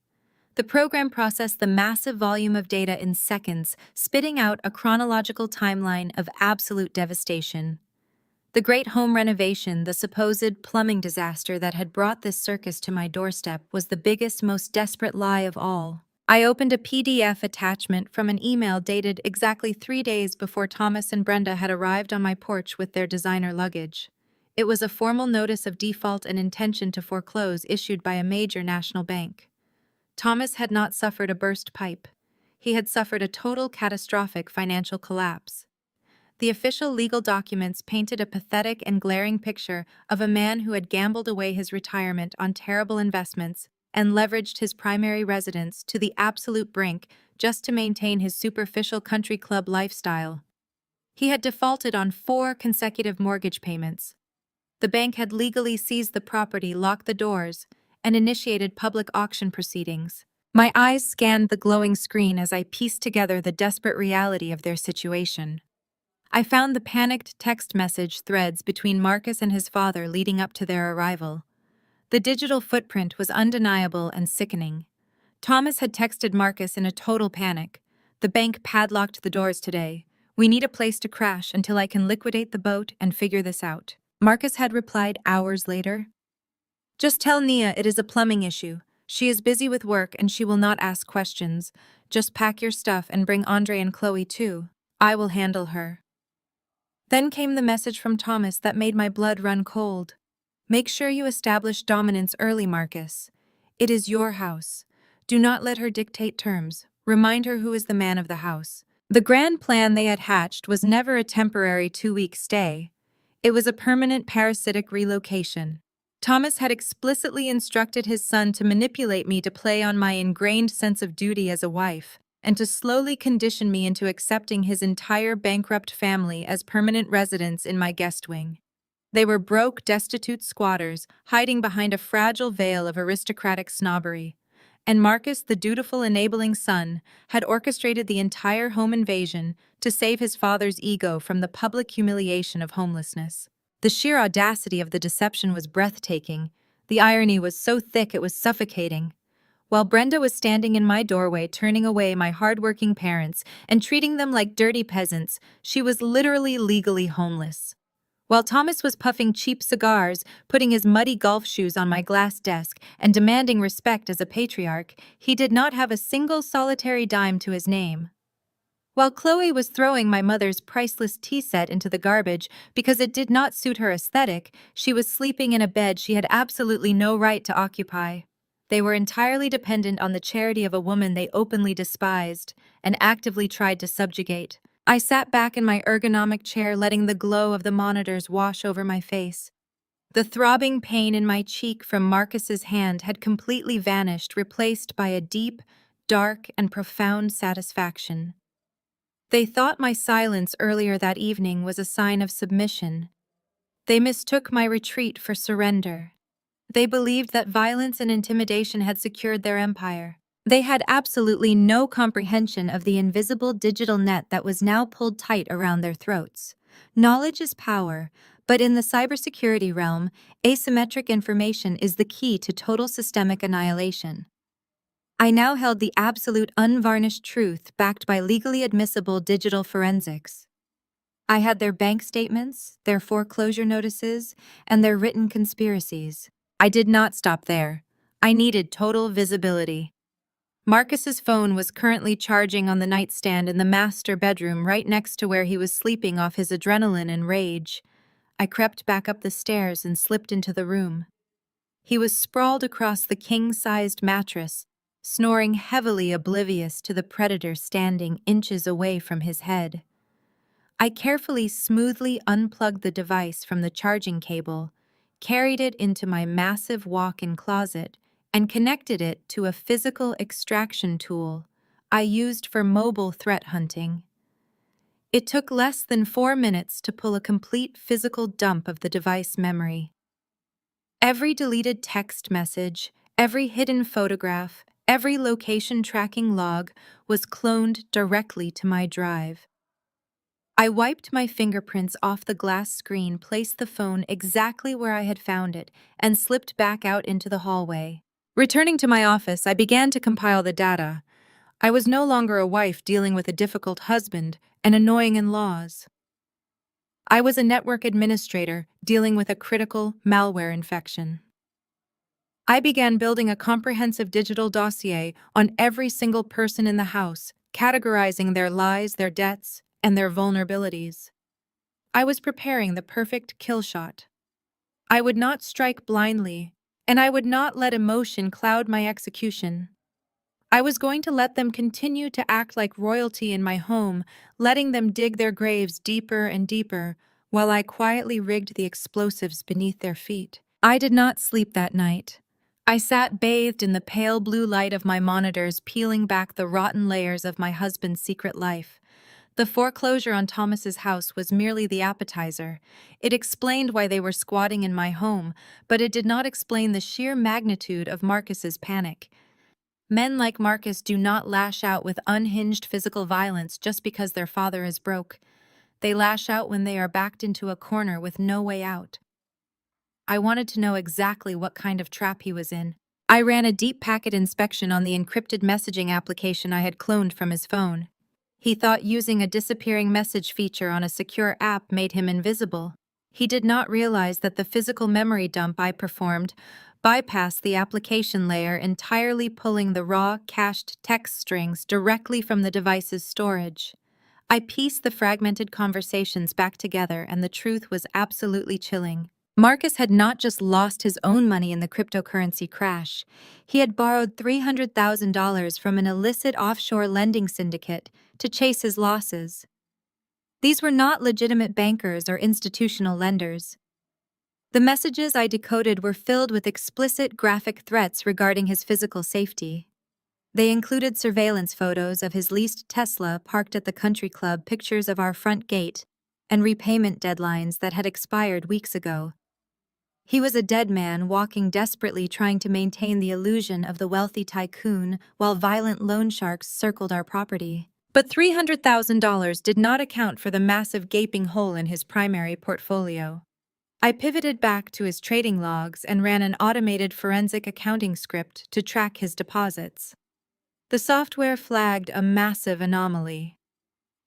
The program processed the massive volume of data in seconds, spitting out a chronological timeline of absolute devastation. The great home renovation, the supposed plumbing disaster that had brought this circus to my doorstep, was the biggest, most desperate lie of all. I opened a PDF attachment from an email dated exactly 3 days before Thomas and Brenda had arrived on my porch with their designer luggage. It was a formal notice of default and intention to foreclose issued by a major national bank. Thomas had not suffered a burst pipe. He had suffered a total catastrophic financial collapse. The official legal documents painted a pathetic and glaring picture of a man who had gambled away his retirement on terrible investments and leveraged his primary residence to the absolute brink just to maintain his superficial country club lifestyle. He had defaulted on 4 consecutive mortgage payments. The bank had legally seized the property, locked the doors, and initiated public auction proceedings. My eyes scanned the glowing screen as I pieced together the desperate reality of their situation. I found the panicked text message threads between Marcus and his father leading up to their arrival. The digital footprint was undeniable and sickening. Thomas had texted Marcus in a total panic. "The bank padlocked the doors today. We need a place to crash until I can liquidate the boat and figure this out." Marcus had replied hours later, "Just tell Nia it is a plumbing issue. She is busy with work and she will not ask questions. Just pack your stuff and bring Andre and Chloe too. I will handle her." Then came the message from Thomas that made my blood run cold. "Make sure you establish dominance early, Marcus. It is your house. Do not let her dictate terms. Remind her who is the man of the house." The grand plan they had hatched was never a temporary 2-week stay. It was a permanent parasitic relocation. Thomas had explicitly instructed his son to manipulate me to play on my ingrained sense of duty as a wife, and to slowly condition me into accepting his entire bankrupt family as permanent residents in my guest wing. They were broke, destitute squatters, hiding behind a fragile veil of aristocratic snobbery. And Marcus, the dutiful, enabling son, had orchestrated the entire home invasion to save his father's ego from the public humiliation of homelessness. The sheer audacity of the deception was breathtaking. The irony was so thick it was suffocating. While Brenda was standing in my doorway turning away my hard-working parents and treating them like dirty peasants, she was literally legally homeless. While Thomas was puffing cheap cigars, putting his muddy golf shoes on my glass desk, and demanding respect as a patriarch, he did not have a single solitary dime to his name. While Chloe was throwing my mother's priceless tea set into the garbage because it did not suit her aesthetic, she was sleeping in a bed she had absolutely no right to occupy. They were entirely dependent on the charity of a woman they openly despised and actively tried to subjugate. I sat back in my ergonomic chair, letting the glow of the monitors wash over my face. The throbbing pain in my cheek from Marcus's hand had completely vanished, replaced by a deep, dark, and profound satisfaction. They thought my silence earlier that evening was a sign of submission. They mistook my retreat for surrender. They believed that violence and intimidation had secured their empire. They had absolutely no comprehension of the invisible digital net that was now pulled tight around their throats. Knowledge is power, but in the cybersecurity realm, asymmetric information is the key to total systemic annihilation. I now held the absolute unvarnished truth backed by legally admissible digital forensics. I had their bank statements, their foreclosure notices, and their written conspiracies. I did not stop there. I needed total visibility. Marcus's phone was currently charging on the nightstand in the master bedroom right next to where he was sleeping off his adrenaline and rage. I crept back up the stairs and slipped into the room. He was sprawled across the king-sized mattress, snoring heavily oblivious to the predator standing inches away from his head. I carefully, smoothly unplugged the device from the charging cable, carried it into my massive walk-in closet, and connected it to a physical extraction tool I used for mobile threat hunting. It took less than 4 minutes to pull a complete physical dump of the device memory. Every deleted text message, every hidden photograph, every location tracking log was cloned directly to my drive. I wiped my fingerprints off the glass screen, placed the phone exactly where I had found it, and slipped back out into the hallway. Returning to my office, I began to compile the data. I was no longer a wife dealing with a difficult husband and annoying in-laws. I was a network administrator dealing with a critical malware infection. I began building a comprehensive digital dossier on every single person in the house, categorizing their lies, their debts, and their vulnerabilities. I was preparing the perfect kill shot. I would not strike blindly, and I would not let emotion cloud my execution. I was going to let them continue to act like royalty in my home, letting them dig their graves deeper and deeper, while I quietly rigged the explosives beneath their feet. I did not sleep that night. I sat bathed in the pale blue light of my monitors, peeling back the rotten layers of my husband's secret life. The foreclosure on Thomas's house was merely the appetizer. It explained why they were squatting in my home, but it did not explain the sheer magnitude of Marcus's panic. Men like Marcus do not lash out with unhinged physical violence just because their father is broke. They lash out when they are backed into a corner with no way out. I wanted to know exactly what kind of trap he was in. I ran a deep packet inspection on the encrypted messaging application I had cloned from his phone. He thought using a disappearing message feature on a secure app made him invisible. He did not realize that the physical memory dump I performed bypassed the application layer, entirely pulling the raw, cached text strings directly from the device's storage. I pieced the fragmented conversations back together, and the truth was absolutely chilling. Marcus had not just lost his own money in the cryptocurrency crash. He had borrowed $300,000 from an illicit offshore lending syndicate to chase his losses. These were not legitimate bankers or institutional lenders. The messages I decoded were filled with explicit graphic threats regarding his physical safety. They included surveillance photos of his leased Tesla parked at the country club, pictures of our front gate, and repayment deadlines that had expired weeks ago. He was a dead man walking desperately, trying to maintain the illusion of the wealthy tycoon while violent loan sharks circled our property. But $300,000 did not account for the massive gaping hole in his primary portfolio. I pivoted back to his trading logs and ran an automated forensic accounting script to track his deposits. The software flagged a massive anomaly.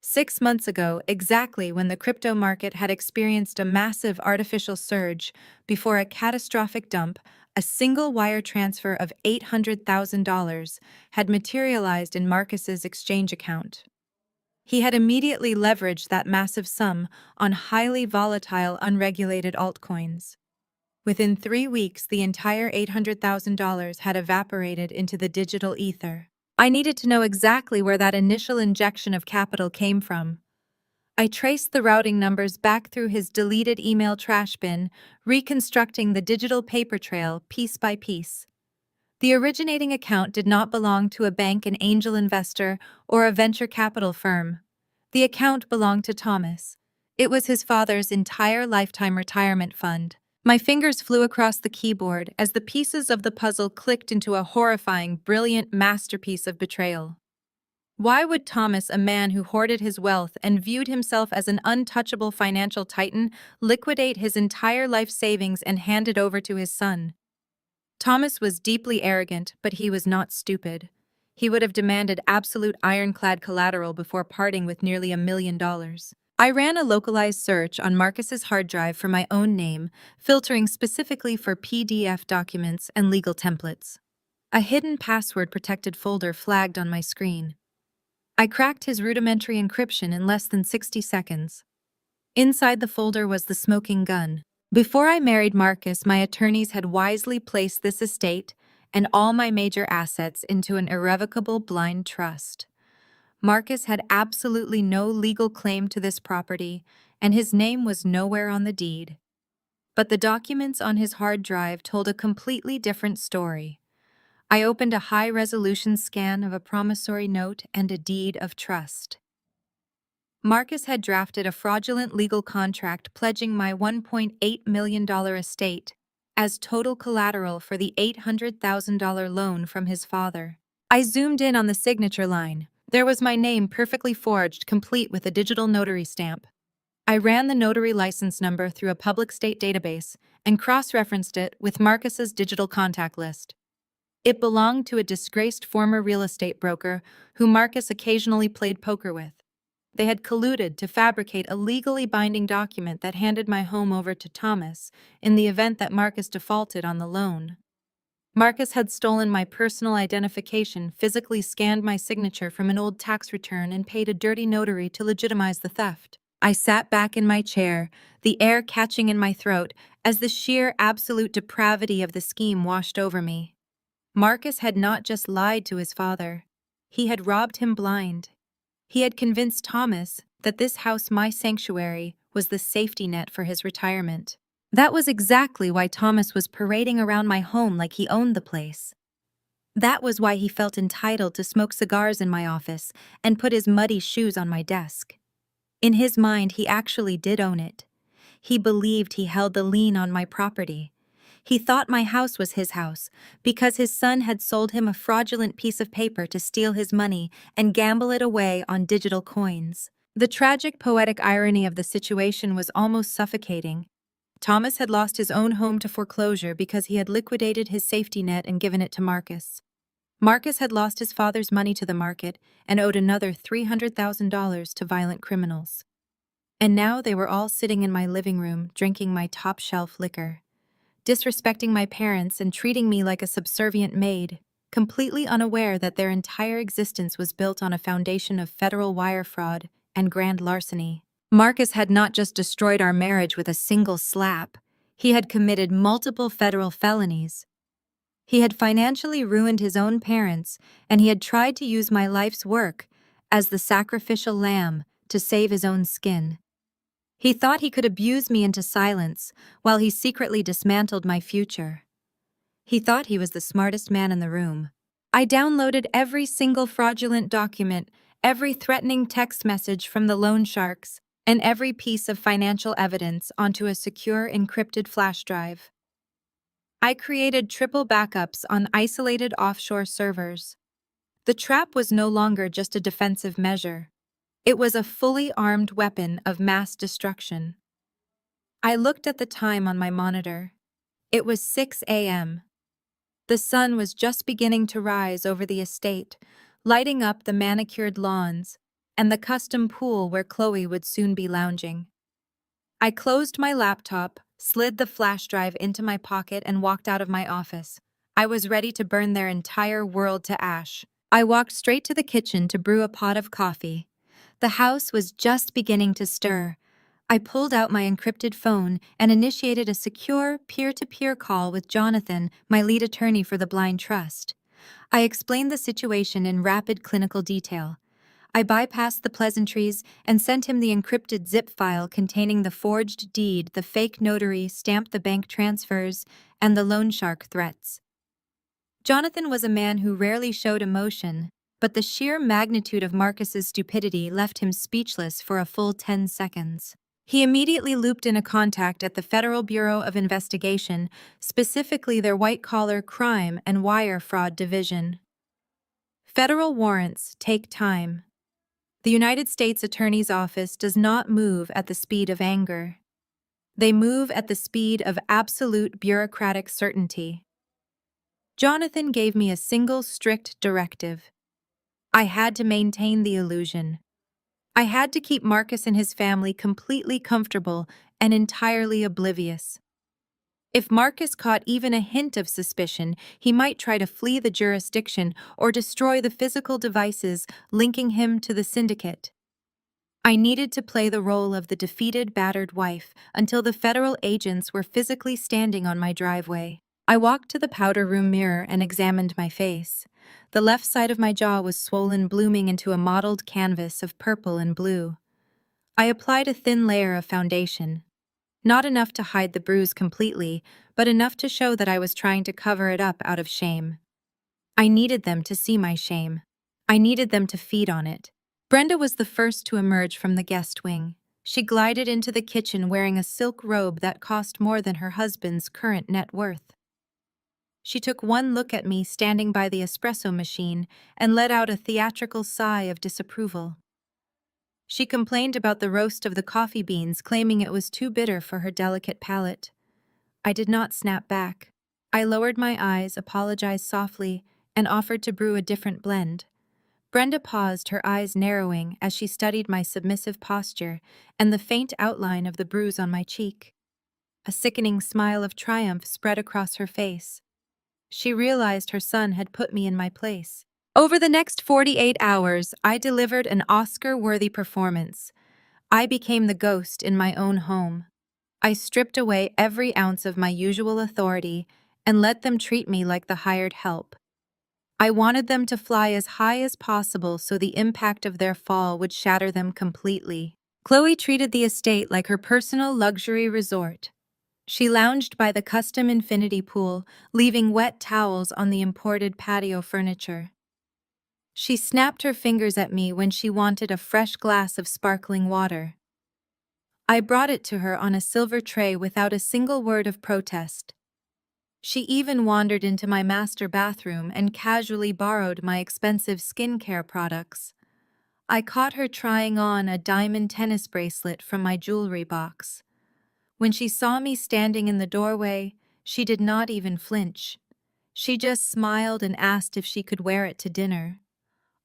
6 months ago, exactly when the crypto market had experienced a massive artificial surge before a catastrophic dump, a single wire transfer of $800,000 had materialized in Marcus's exchange account. He had immediately leveraged that massive sum on highly volatile, unregulated altcoins. Within 3 weeks, the entire $800,000 had evaporated into the digital ether. I needed to know exactly where that initial injection of capital came from. I traced the routing numbers back through his deleted email trash bin, reconstructing the digital paper trail piece by piece. The originating account did not belong to a bank, an angel investor, or a venture capital firm. The account belonged to Thomas. It was his father's entire lifetime retirement fund. My fingers flew across the keyboard as the pieces of the puzzle clicked into a horrifying, brilliant masterpiece of betrayal. Why would Thomas, a man who hoarded his wealth and viewed himself as an untouchable financial titan, liquidate his entire life savings and hand it over to his son? Thomas was deeply arrogant, but he was not stupid. He would have demanded absolute ironclad collateral before parting with nearly $1 million. I ran a localized search on Marcus's hard drive for my own name, filtering specifically for PDF documents and legal templates. A hidden password-protected folder flagged on my screen. I cracked his rudimentary encryption in less than 60 seconds. Inside the folder was the smoking gun. Before I married Marcus, my attorneys had wisely placed this estate and all my major assets into an irrevocable blind trust. Marcus had absolutely no legal claim to this property, and his name was nowhere on the deed. But the documents on his hard drive told a completely different story. I opened a high-resolution scan of a promissory note and a deed of trust. Marcus had drafted a fraudulent legal contract pledging my $1.8 million estate as total collateral for the $800,000 loan from his father. I zoomed in on the signature line. There was my name perfectly forged, complete with a digital notary stamp. I ran the notary license number through a public state database and cross-referenced it with Marcus's digital contact list. It belonged to a disgraced former real estate broker who Marcus occasionally played poker with. They had colluded to fabricate a legally binding document that handed my home over to Thomas in the event that Marcus defaulted on the loan. Marcus had stolen my personal identification, physically scanned my signature from an old tax return, and paid a dirty notary to legitimize the theft. I sat back in my chair, the air catching in my throat as the sheer absolute depravity of the scheme washed over me. Marcus had not just lied to his father. He had robbed him blind. He had convinced Thomas that this house, my sanctuary, was the safety net for his retirement. That was exactly why Thomas was parading around my home like he owned the place. That was why he felt entitled to smoke cigars in my office and put his muddy shoes on my desk. In his mind, he actually did own it. He believed he held the lien on my property. He thought my house was his house because his son had sold him a fraudulent piece of paper to steal his money and gamble it away on digital coins. The tragic poetic irony of the situation was almost suffocating. Thomas had lost his own home to foreclosure because he had liquidated his safety net and given it to Marcus. Marcus had lost his father's money to the market and owed another $300,000 to violent criminals. And now they were all sitting in my living room drinking my top-shelf liquor, disrespecting my parents and treating me like a subservient maid, completely unaware that their entire existence was built on a foundation of federal wire fraud and grand larceny. Marcus had not just destroyed our marriage with a single slap, he had committed multiple federal felonies. He had financially ruined his own parents, and he had tried to use my life's work as the sacrificial lamb to save his own skin. He thought he could abuse me into silence while he secretly dismantled my future. He thought he was the smartest man in the room. I downloaded every single fraudulent document, every threatening text message from the loan sharks, and every piece of financial evidence onto a secure encrypted flash drive. I created triple backups on isolated offshore servers. The trap was no longer just a defensive measure. It was a fully armed weapon of mass destruction. I looked at the time on my monitor. It was 6 a.m. The sun was just beginning to rise over the estate, lighting up the manicured lawns and the custom pool where Chloe would soon be lounging. I closed my laptop, slid the flash drive into my pocket, and walked out of my office. I was ready to burn their entire world to ash. I walked straight to the kitchen to brew a pot of coffee. The house was just beginning to stir. I pulled out my encrypted phone and initiated a secure, peer-to-peer call with Jonathan, my lead attorney for the blind trust. I explained the situation in rapid clinical detail. I bypassed the pleasantries and sent him the encrypted zip file containing the forged deed, the fake notary stamped the bank transfers, and the loan shark threats. Jonathan was a man who rarely showed emotion, but the sheer magnitude of Marcus's stupidity left him speechless for a full 10 seconds. He immediately looped in a contact at the Federal Bureau of Investigation, specifically their white-collar crime and wire fraud division. Federal warrants take time. The United States Attorney's Office does not move at the speed of anger. They move at the speed of absolute bureaucratic certainty. Jonathan gave me a single strict directive. I had to maintain the illusion. I had to keep Marcus and his family completely comfortable and entirely oblivious. If Marcus caught even a hint of suspicion, he might try to flee the jurisdiction or destroy the physical devices linking him to the syndicate. I needed to play the role of the defeated, battered wife until the federal agents were physically standing on my driveway. I walked to the powder room mirror and examined my face. The left side of my jaw was swollen, blooming into a mottled canvas of purple and blue. I applied a thin layer of foundation. Not enough to hide the bruise completely, but enough to show that I was trying to cover it up out of shame. I needed them to see my shame. I needed them to feed on it. Brenda was the first to emerge from the guest wing. She glided into the kitchen wearing a silk robe that cost more than her husband's current net worth. She took one look at me standing by the espresso machine and let out a theatrical sigh of disapproval. She complained about the roast of the coffee beans, claiming it was too bitter for her delicate palate. I did not snap back. I lowered my eyes, apologized softly, and offered to brew a different blend. Brenda paused, her eyes narrowing as she studied my submissive posture and the faint outline of the bruise on my cheek. A sickening smile of triumph spread across her face. She realized her son had put me in my place. Over the next 48 hours, I delivered an Oscar-worthy performance. I became the ghost in my own home. I stripped away every ounce of my usual authority and let them treat me like the hired help. I wanted them to fly as high as possible so the impact of their fall would shatter them completely. Chloe treated the estate like her personal luxury resort. She lounged by the custom infinity pool, leaving wet towels on the imported patio furniture. She snapped her fingers at me when she wanted a fresh glass of sparkling water. I brought it to her on a silver tray without a single word of protest. She even wandered into my master bathroom and casually borrowed my expensive skincare products. I caught her trying on a diamond tennis bracelet from my jewelry box. When she saw me standing in the doorway, she did not even flinch. She just smiled and asked if she could wear it to dinner.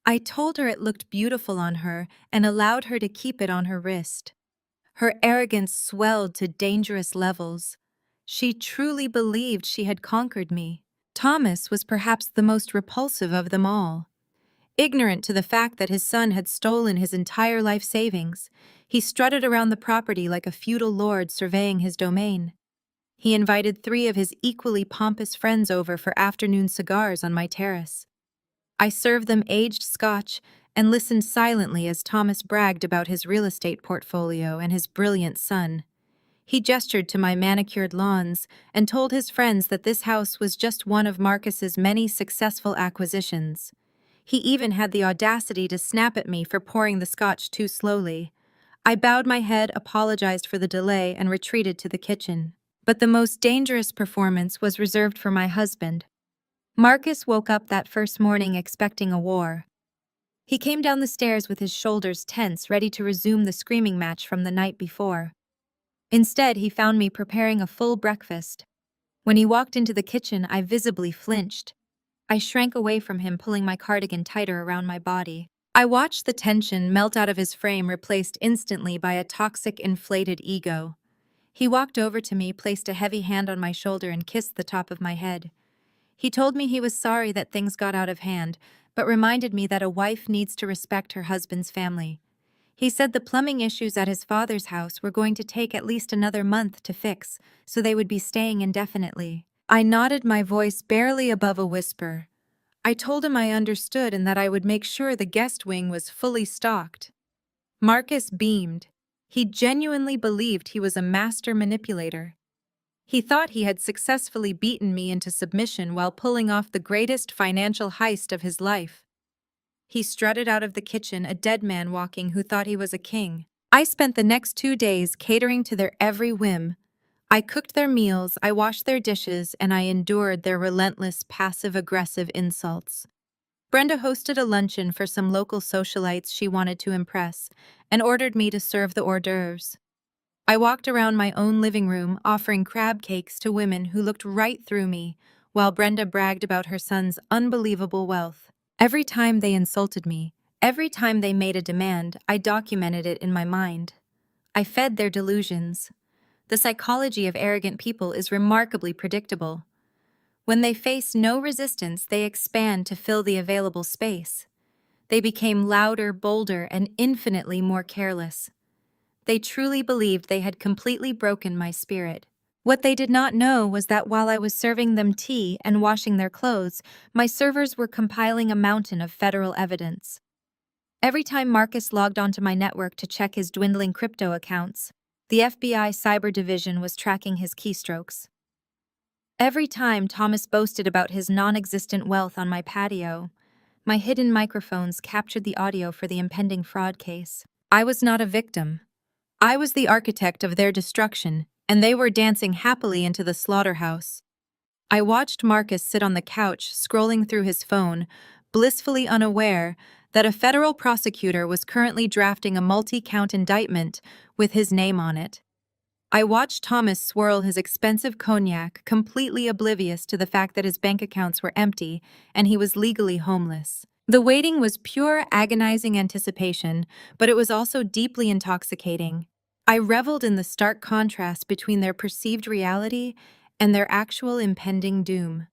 I told her it looked beautiful on her and allowed her to keep it on her wrist. Her arrogance swelled to dangerous levels. She truly believed she had conquered me. Thomas was perhaps the most repulsive of them all. Ignorant to the fact that his son had stolen his entire life savings, he strutted around the property like a feudal lord surveying his domain. He invited 3 of his equally pompous friends over for afternoon cigars on my terrace. I served them aged scotch and listened silently as Thomas bragged about his real estate portfolio and his brilliant son. He gestured to my manicured lawns and told his friends that this house was just one of Marcus's many successful acquisitions. He even had the audacity to snap at me for pouring the scotch too slowly. I bowed my head, apologized for the delay, and retreated to the kitchen. But the most dangerous performance was reserved for my husband. Marcus woke up that first morning expecting a war. He came down the stairs with his shoulders tense, ready to resume the screaming match from the night before. Instead, he found me preparing a full breakfast. When he walked into the kitchen, I visibly flinched. I shrank away from him, pulling my cardigan tighter around my body. I watched the tension melt out of his frame, replaced instantly by a toxic, inflated ego. He walked over to me, placed a heavy hand on my shoulder, and kissed the top of my head. He told me he was sorry that things got out of hand, but reminded me that a wife needs to respect her husband's family. He said the plumbing issues at his father's house were going to take at least another month to fix, so they would be staying indefinitely. I nodded, my voice barely above a whisper. I told him I understood and that I would make sure the guest wing was fully stocked. Marcus beamed. He genuinely believed he was a master manipulator. He thought he had successfully beaten me into submission while pulling off the greatest financial heist of his life. He strutted out of the kitchen, a dead man walking who thought he was a king. I spent the next 2 days catering to their every whim. I cooked their meals, I washed their dishes, and I endured their relentless passive-aggressive insults. Brenda hosted a luncheon for some local socialites she wanted to impress and ordered me to serve the hors d'oeuvres. I walked around my own living room offering crab cakes to women who looked right through me, while Brenda bragged about her son's unbelievable wealth. Every time they insulted me, every time they made a demand, I documented it in my mind. I fed their delusions. The psychology of arrogant people is remarkably predictable. When they face no resistance, they expand to fill the available space. They became louder, bolder, and infinitely more careless. They truly believed they had completely broken my spirit. What they did not know was that while I was serving them tea and washing their clothes, my servers were compiling a mountain of federal evidence. Every time Marcus logged onto my network to check his dwindling crypto accounts, the FBI Cyber Division was tracking his keystrokes. Every time Thomas boasted about his non-existent wealth on my patio, my hidden microphones captured the audio for the impending fraud case. I was not a victim. I was the architect of their destruction, and they were dancing happily into the slaughterhouse. I watched Marcus sit on the couch, scrolling through his phone, blissfully unaware that a federal prosecutor was currently drafting a multi-count indictment with his name on it. I watched Thomas swirl his expensive cognac, completely oblivious to the fact that his bank accounts were empty and he was legally homeless. The waiting was pure, agonizing anticipation, but it was also deeply intoxicating. I reveled in the stark contrast between their perceived reality and their actual impending doom.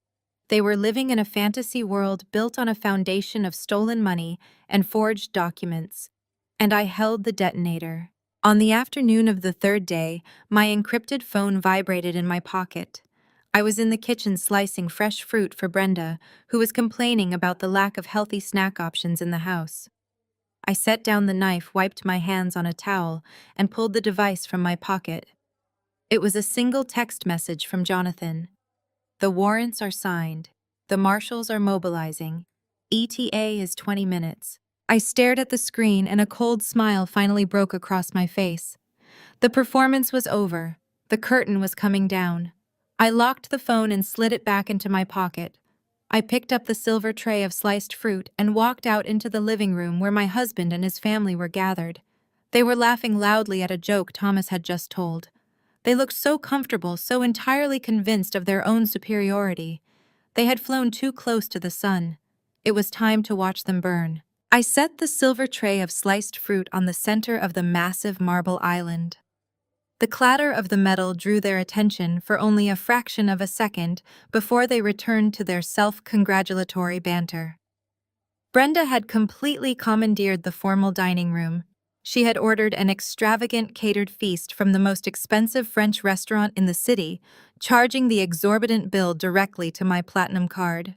They were living in a fantasy world built on a foundation of stolen money and forged documents, and I held the detonator. On the afternoon of the third day, my encrypted phone vibrated in my pocket. I was in the kitchen slicing fresh fruit for Brenda, who was complaining about the lack of healthy snack options in the house. I set down the knife, wiped my hands on a towel, and pulled the device from my pocket. It was a single text message from Jonathan. The warrants are signed. The marshals are mobilizing. ETA is 20 minutes. I stared at the screen and a cold smile finally broke across my face. The performance was over. The curtain was coming down. I locked the phone and slid it back into my pocket. I picked up the silver tray of sliced fruit and walked out into the living room where my husband and his family were gathered. They were laughing loudly at a joke Thomas had just told. They looked so comfortable, so entirely convinced of their own superiority. They had flown too close to the sun. It was time to watch them burn. I set the silver tray of sliced fruit on the center of the massive marble island. The clatter of the metal drew their attention for only a fraction of a second before they returned to their self-congratulatory banter. Brenda had completely commandeered the formal dining room. She had ordered an extravagant catered feast from the most expensive French restaurant in the city, charging the exorbitant bill directly to my platinum card.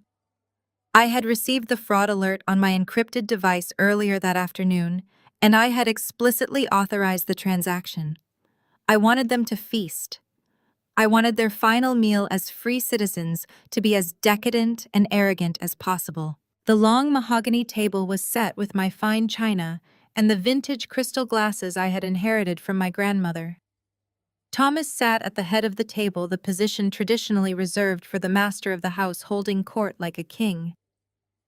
I had received the fraud alert on my encrypted device earlier that afternoon, and I had explicitly authorized the transaction. I wanted them to feast. I wanted their final meal as free citizens to be as decadent and arrogant as possible. The long mahogany table was set with my fine china and the vintage crystal glasses I had inherited from my grandmother. Thomas sat at the head of the table, the position traditionally reserved for the master of the house, holding court like a king.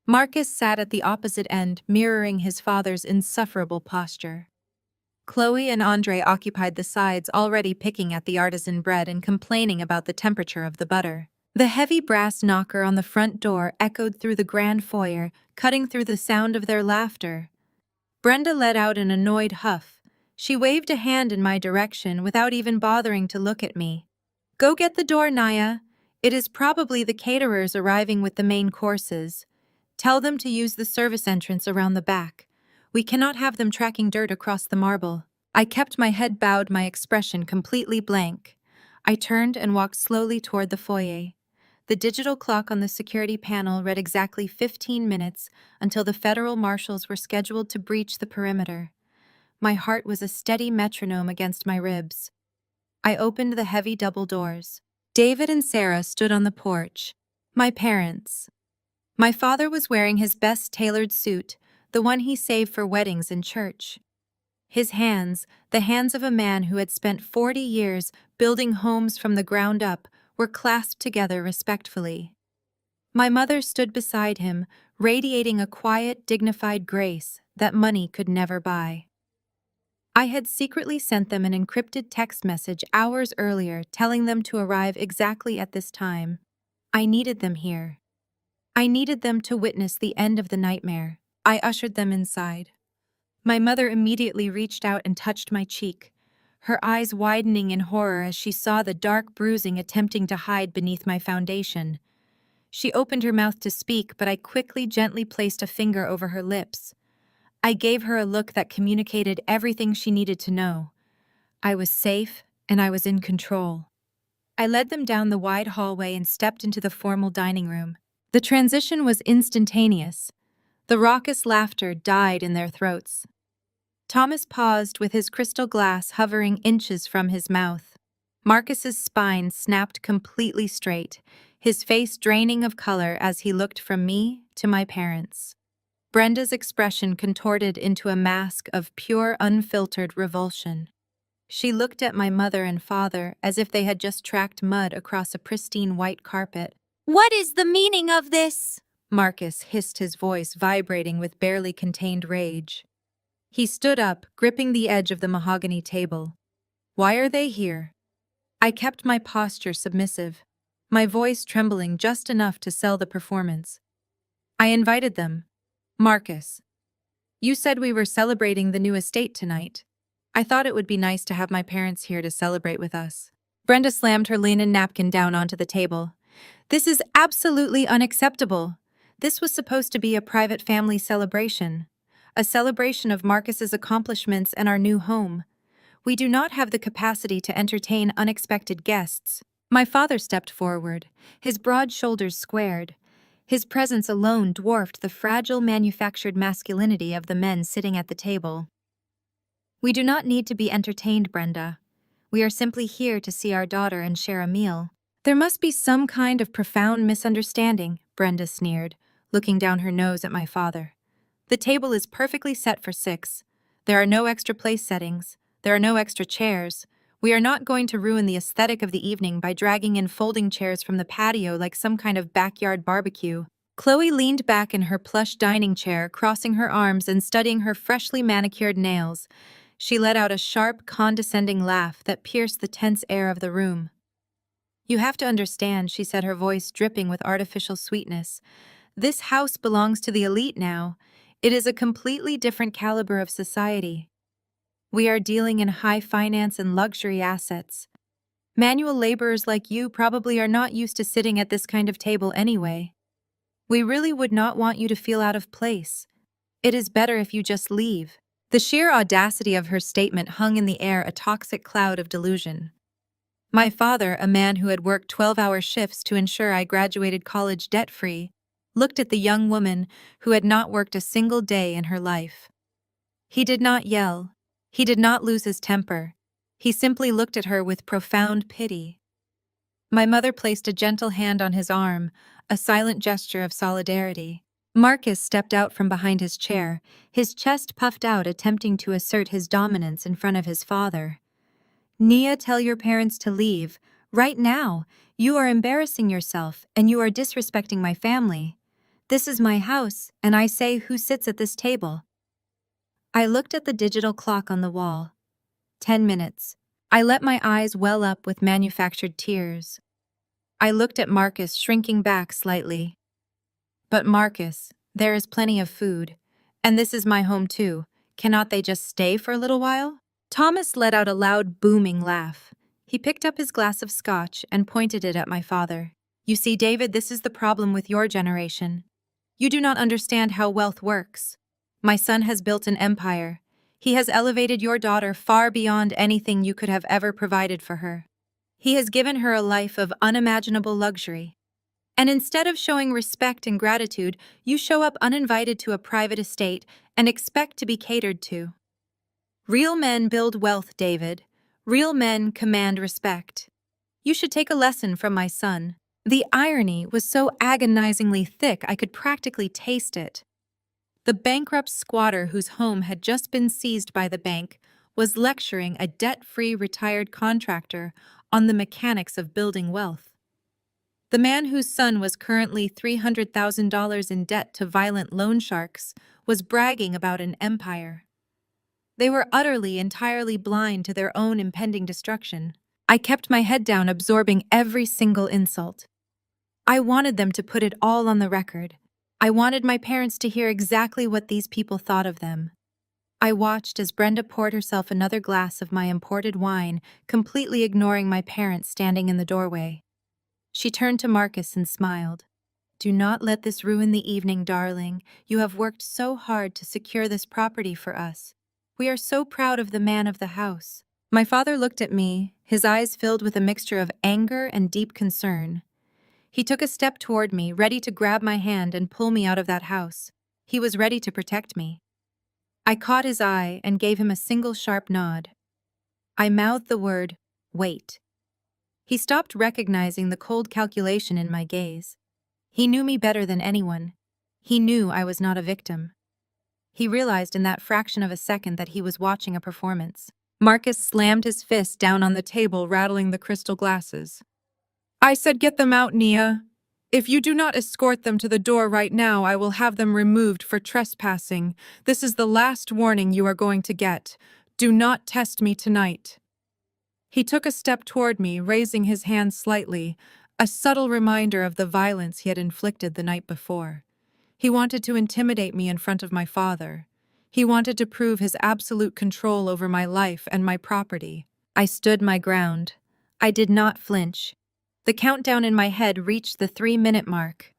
Marcus sat at the opposite end, mirroring his father's insufferable posture. Chloe and Andre occupied the sides, already picking at the artisan bread and complaining about the temperature of the butter. The heavy brass knocker on the front door echoed through the grand foyer, cutting through the sound of their laughter. Brenda let out an annoyed huff. She waved a hand in my direction without even bothering to look at me. "Go get the door, Naya. It is probably the caterers arriving with the main courses. Tell them to use the service entrance around the back. We cannot have them tracking dirt across the marble." I kept my head bowed, my expression completely blank. I turned and walked slowly toward the foyer. The digital clock on the security panel read exactly 15 minutes until the federal marshals were scheduled to breach the perimeter. My heart was a steady metronome against my ribs. I opened the heavy double doors. David and Sarah stood on the porch. My parents. My father was wearing his best tailored suit, the one he saved for weddings and church. His hands, the hands of a man who had spent 40 years building homes from the ground up, were clasped together respectfully. My mother stood beside him, radiating a quiet, dignified grace that money could never buy. I had secretly sent them an encrypted text message hours earlier telling them to arrive exactly at this time. I needed them here. I needed them to witness the end of the nightmare. I ushered them inside. My mother immediately reached out and touched my cheek, her eyes widening in horror as she saw the dark bruising attempting to hide beneath my foundation. She opened her mouth to speak, but I quickly, gently placed a finger over her lips. I gave her a look that communicated everything she needed to know. I was safe, and I was in control. I led them down the wide hallway and stepped into the formal dining room. The transition was instantaneous. The raucous laughter died in their throats. Thomas paused with his crystal glass hovering inches from his mouth. Marcus's spine snapped completely straight, his face draining of color as he looked from me to my parents. Brenda's expression contorted into a mask of pure, unfiltered revulsion. She looked at my mother and father as if they had just tracked mud across a pristine white carpet. "What is the meaning of this?" Marcus hissed, his voice vibrating with barely contained rage. He stood up, gripping the edge of the mahogany table. "Why are they here?" I kept my posture submissive, my voice trembling just enough to sell the performance. "I invited them. Marcus, you said we were celebrating the new estate tonight. I thought it would be nice to have my parents here to celebrate with us." Brenda slammed her linen napkin down onto the table. "This is absolutely unacceptable. This was supposed to be a private family celebration. A celebration of Marcus's accomplishments and our new home. We do not have the capacity to entertain unexpected guests." My father stepped forward, his broad shoulders squared. His presence alone dwarfed the fragile manufactured masculinity of the men sitting at the table. "We do not need to be entertained, Brenda. We are simply here to see our daughter and share a meal." "There must be some kind of profound misunderstanding," Brenda sneered, looking down her nose at my father. "The table is perfectly set for 6. There are no extra place settings. There are no extra chairs. We are not going to ruin the aesthetic of the evening by dragging in folding chairs from the patio like some kind of backyard barbecue." Chloe leaned back in her plush dining chair, crossing her arms and studying her freshly manicured nails. She let out a sharp, condescending laugh that pierced the tense air of the room. "You have to understand," she said, her voice dripping with artificial sweetness. "This house belongs to the elite now. It is a completely different caliber of society. We are dealing in high finance and luxury assets. Manual laborers like you probably are not used to sitting at this kind of table anyway. We really would not want you to feel out of place. It is better if you just leave." The sheer audacity of her statement hung in the air, a toxic cloud of delusion. My father, a man who had worked 12-hour shifts to ensure I graduated college debt-free, looked at the young woman who had not worked a single day in her life. He did not yell. He did not lose his temper. He simply looked at her with profound pity. My mother placed a gentle hand on his arm, a silent gesture of solidarity. Marcus stepped out from behind his chair, his chest puffed out, attempting to assert his dominance in front of his father. "Nia, tell your parents to leave. Right now. You are embarrassing yourself, and you are disrespecting my family. This is my house, and I say who sits at this table." I looked at the digital clock on the wall. 10 minutes. I let my eyes well up with manufactured tears. I looked at Marcus, shrinking back slightly. "But Marcus, there is plenty of food. And this is my home too. Cannot they just stay for a little while?" Thomas let out a loud, booming laugh. He picked up his glass of scotch and pointed it at my father. "You see, David, this is the problem with your generation. You do not understand how wealth works. My son has built an empire. He has elevated your daughter far beyond anything you could have ever provided for her. He has given her a life of unimaginable luxury. And instead of showing respect and gratitude, you show up uninvited to a private estate and expect to be catered to. Real men build wealth, David. Real men command respect. You should take a lesson from my son." The irony was so agonizingly thick I could practically taste it. The bankrupt squatter whose home had just been seized by the bank was lecturing a debt-free retired contractor on the mechanics of building wealth. The man whose son was currently $300,000 in debt to violent loan sharks was bragging about an empire. They were entirely blind to their own impending destruction. I kept my head down, absorbing every single insult. I wanted them to put it all on the record. I wanted my parents to hear exactly what these people thought of them. I watched as Brenda poured herself another glass of my imported wine, completely ignoring my parents standing in the doorway. She turned to Marcus and smiled. "Do not let this ruin the evening, darling. You have worked so hard to secure this property for us. We are so proud of the man of the house." My father looked at me, his eyes filled with a mixture of anger and deep concern. He took a step toward me, ready to grab my hand and pull me out of that house. He was ready to protect me. I caught his eye and gave him a single sharp nod. I mouthed the word, "Wait." He stopped, recognizing the cold calculation in my gaze. He knew me better than anyone. He knew I was not a victim. He realized in that fraction of a second that he was watching a performance. Marcus slammed his fist down on the table, rattling the crystal glasses. "I said get them out, Nia. If you do not escort them to the door right now, I will have them removed for trespassing. This is the last warning you are going to get. Do not test me tonight." He took a step toward me, raising his hand slightly, a subtle reminder of the violence he had inflicted the night before. He wanted to intimidate me in front of my father. He wanted to prove his absolute control over my life and my property. I stood my ground. I did not flinch. The countdown in my head reached the 3-minute mark.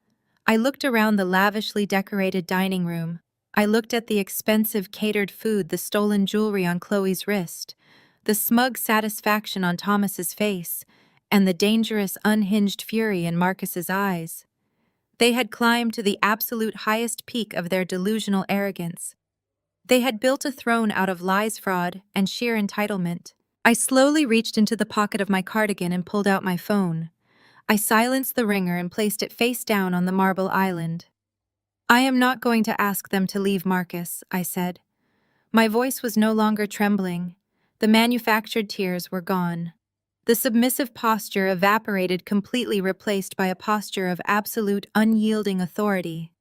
I looked around the lavishly decorated dining room. I looked at the expensive catered food, the stolen jewelry on Chloe's wrist, the smug satisfaction on Thomas's face, and the dangerous, unhinged fury in Marcus's eyes. They had climbed to the absolute highest peak of their delusional arrogance. They had built a throne out of lies, fraud, and sheer entitlement. I slowly reached into the pocket of my cardigan and pulled out my phone. I silenced the ringer and placed it face down on the marble island. "I am not going to ask them to leave, Marcus," I said. My voice was no longer trembling. The manufactured tears were gone. The submissive posture evaporated, completely replaced by a posture of absolute, unyielding authority.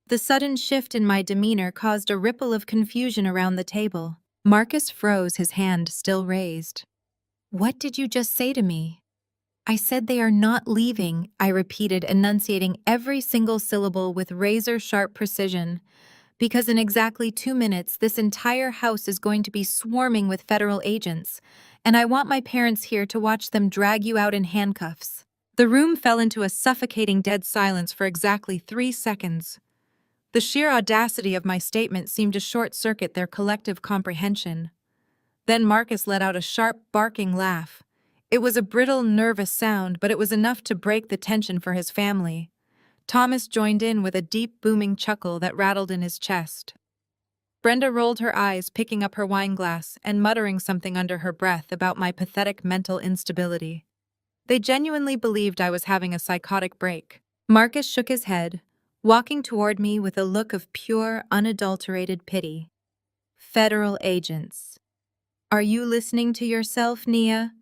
The sudden shift in my demeanor caused a ripple of confusion around the table. Marcus froze, his hand still raised. "What did you just say to me?" "I said they are not leaving," I repeated, enunciating every single syllable with razor-sharp precision. "Because in exactly 2 minutes, this entire house is going to be swarming with federal agents, and I want my parents here to watch them drag you out in handcuffs." The room fell into a suffocating dead silence for exactly 3 seconds. The sheer audacity of my statement seemed to short-circuit their collective comprehension. Then Marcus let out a sharp, barking laugh. It was a brittle, nervous sound, but it was enough to break the tension for his family. Thomas joined in with a deep, booming chuckle that rattled in his chest. Brenda rolled her eyes, picking up her wineglass and muttering something under her breath about my pathetic mental instability. They genuinely believed I was having a psychotic break. Marcus shook his head, walking toward me with a look of pure, unadulterated pity. "Federal agents. Are you listening to yourself, Nia?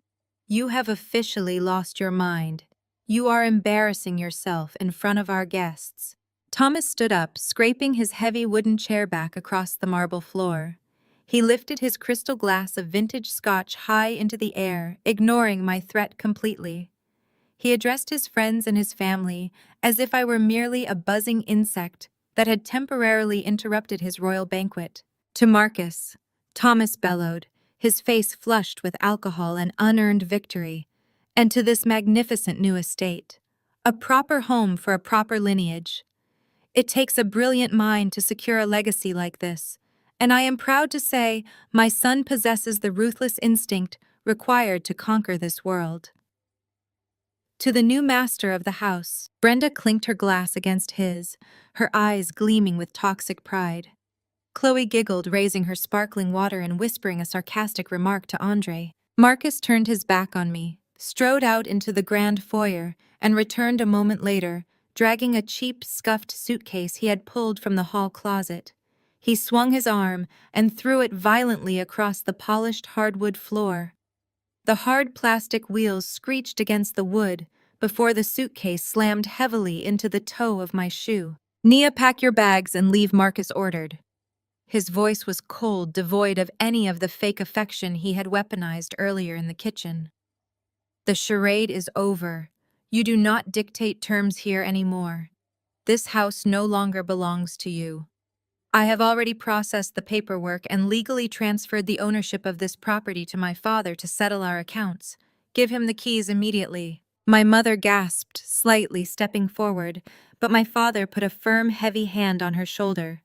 You have officially lost your mind. You are embarrassing yourself in front of our guests." Thomas stood up, scraping his heavy wooden chair back across the marble floor. He lifted his crystal glass of vintage scotch high into the air, ignoring my threat completely. He addressed his friends and his family as if I were merely a buzzing insect that had temporarily interrupted his royal banquet. To Marcus, Thomas bellowed, his face flushed with alcohol and unearned victory, and to this magnificent new estate, a proper home for a proper lineage. It takes a brilliant mind to secure a legacy like this, and I am proud to say my son possesses the ruthless instinct required to conquer this world. To the new master of the house, Brenda clinked her glass against his, her eyes gleaming with toxic pride. Chloe giggled, raising her sparkling water and whispering a sarcastic remark to Andre. Marcus turned his back on me, strode out into the grand foyer, and returned a moment later, dragging a cheap, scuffed suitcase he had pulled from the hall closet. He swung his arm and threw it violently across the polished hardwood floor. The hard plastic wheels screeched against the wood before the suitcase slammed heavily into the toe of my shoe. "Nia, pack your bags and leave," Marcus ordered. His voice was cold, devoid of any of the fake affection he had weaponized earlier in the kitchen. "The charade is over. You do not dictate terms here anymore. This house no longer belongs to you. I have already processed the paperwork and legally transferred the ownership of this property to my father to settle our accounts. Give him the keys immediately." My mother gasped, slightly stepping forward, but my father put a firm, heavy hand on her shoulder.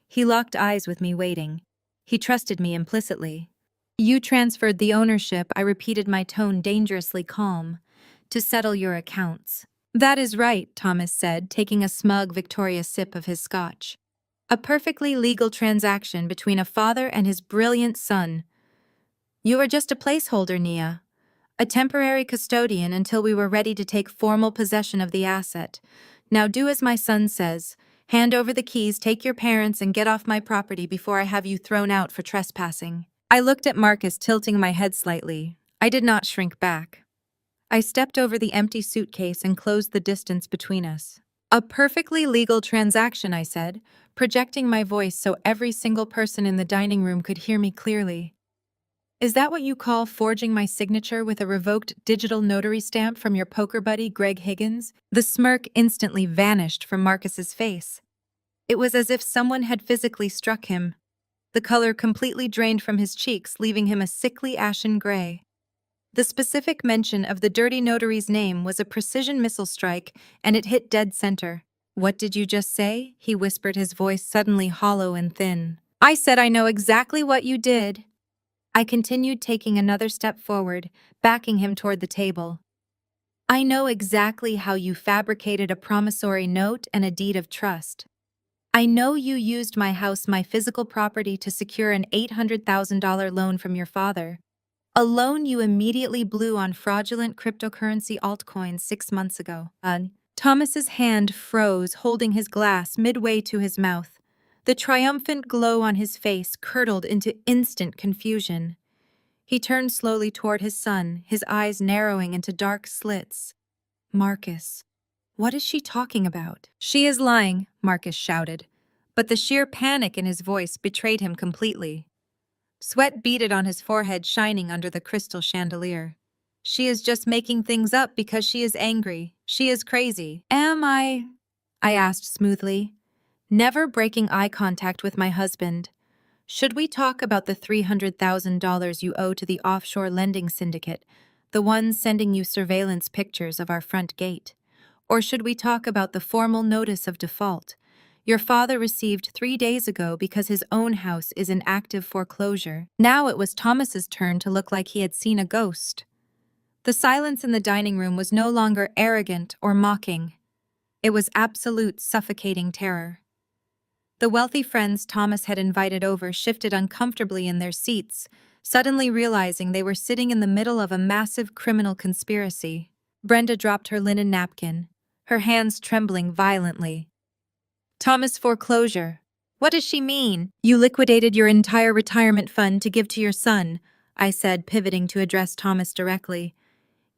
He locked eyes with me, waiting. He trusted me implicitly. "You transferred the ownership," I repeated, my tone dangerously calm, "to settle your accounts." "That is right," Thomas said, taking a smug, victorious sip of his scotch. "A perfectly legal transaction between a father and his brilliant son. You are just a placeholder, Nia. A temporary custodian until we were ready to take formal possession of the asset. Now do as my son says. Hand over the keys, take your parents, and get off my property before I have you thrown out for trespassing." I looked at Marcus, tilting my head slightly. I did not shrink back. I stepped over the empty suitcase and closed the distance between us. "A perfectly legal transaction," I said, projecting my voice so every single person in the dining room could hear me clearly. "Is that what you call forging my signature with a revoked digital notary stamp from your poker buddy, Greg Higgins?" The smirk instantly vanished from Marcus's face. It was as if someone had physically struck him. The color completely drained from his cheeks, leaving him a sickly ashen gray. The specific mention of the dirty notary's name was a precision missile strike, and it hit dead center. "What did you just say?" he whispered, his voice suddenly hollow and thin. "I said I know exactly what you did." I continued, taking another step forward, backing him toward the table. "I know exactly how you fabricated a promissory note and a deed of trust. I know you used my house, my physical property, to secure an $800,000 loan from your father. A loan you immediately blew on fraudulent cryptocurrency altcoins 6 months ago." Thomas's hand froze, holding his glass midway to his mouth. The triumphant glow on his face curdled into instant confusion. He turned slowly toward his son, his eyes narrowing into dark slits. "Marcus, what is she talking about?" "She is lying," Marcus shouted, but the sheer panic in his voice betrayed him completely. Sweat beaded on his forehead, shining under the crystal chandelier. "She is just making things up because she is angry. She is crazy." "Am I?" I asked smoothly, never breaking eye contact with my husband. "Should we talk about the $300,000 you owe to the offshore lending syndicate, the one sending you surveillance pictures of our front gate? Or should we talk about the formal notice of default your father received 3 days ago because his own house is in active foreclosure?" Now it was Thomas's turn to look like he had seen a ghost. The silence in the dining room was no longer arrogant or mocking. It was absolute, suffocating terror. The wealthy friends Thomas had invited over shifted uncomfortably in their seats, suddenly realizing they were sitting in the middle of a massive criminal conspiracy. Brenda dropped her linen napkin, her hands trembling violently. "Thomas, foreclosure. What does she mean?" "You liquidated your entire retirement fund to give to your son," I said, pivoting to address Thomas directly.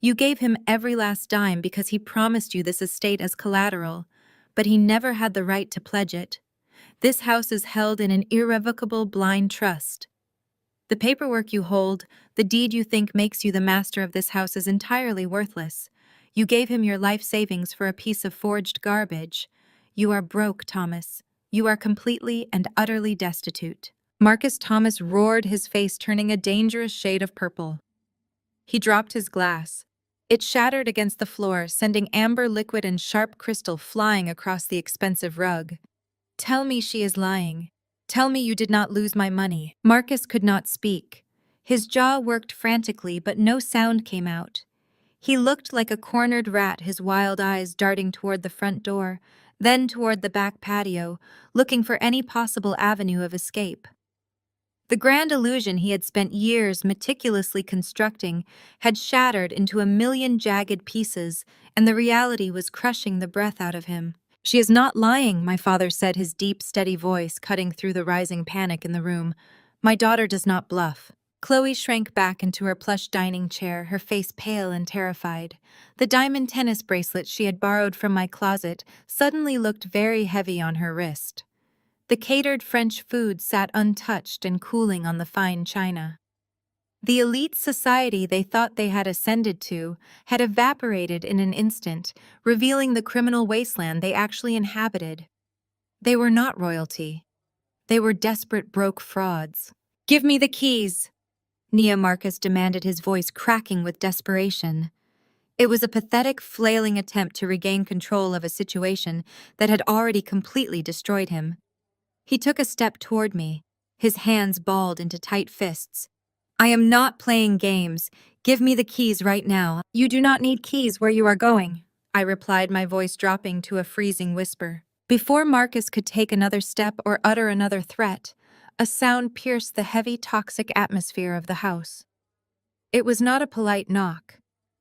"You gave him every last dime because he promised you this estate as collateral, but he never had the right to pledge it. This house is held in an irrevocable blind trust. The paperwork you hold, the deed you think makes you the master of this house, is entirely worthless. You gave him your life savings for a piece of forged garbage. You are broke, Thomas. You are completely and utterly destitute." Marcus Thomas roared, his face turning a dangerous shade of purple. He dropped his glass. It shattered against the floor, sending amber liquid and sharp crystal flying across the expensive rug. "Tell me she is lying. Tell me you did not lose my money." Marcus could not speak. His jaw worked frantically, but no sound came out. He looked like a cornered rat, his wild eyes darting toward the front door, then toward the back patio, looking for any possible avenue of escape. The grand illusion he had spent years meticulously constructing had shattered into a million jagged pieces, and the reality was crushing the breath out of him. "She is not lying," my father said, his deep, steady voice cutting through the rising panic in the room. "My daughter does not bluff." Chloe shrank back into her plush dining chair, her face pale and terrified. The diamond tennis bracelet she had borrowed from my closet suddenly looked very heavy on her wrist. The catered French food sat untouched and cooling on the fine china. The elite society they thought they had ascended to had evaporated in an instant, revealing the criminal wasteland they actually inhabited. They were not royalty. They were desperate broke frauds. "Give me the keys," Nia Marcus demanded, his voice cracking with desperation. It was a pathetic, flailing attempt to regain control of a situation that had already completely destroyed him. He took a step toward me, his hands balled into tight fists. "I am not playing games. Give me the keys right now." "You do not need keys where you are going," I replied, my voice dropping to a freezing whisper. Before Marcus could take another step or utter another threat, a sound pierced the heavy, toxic atmosphere of the house. It was not a polite knock.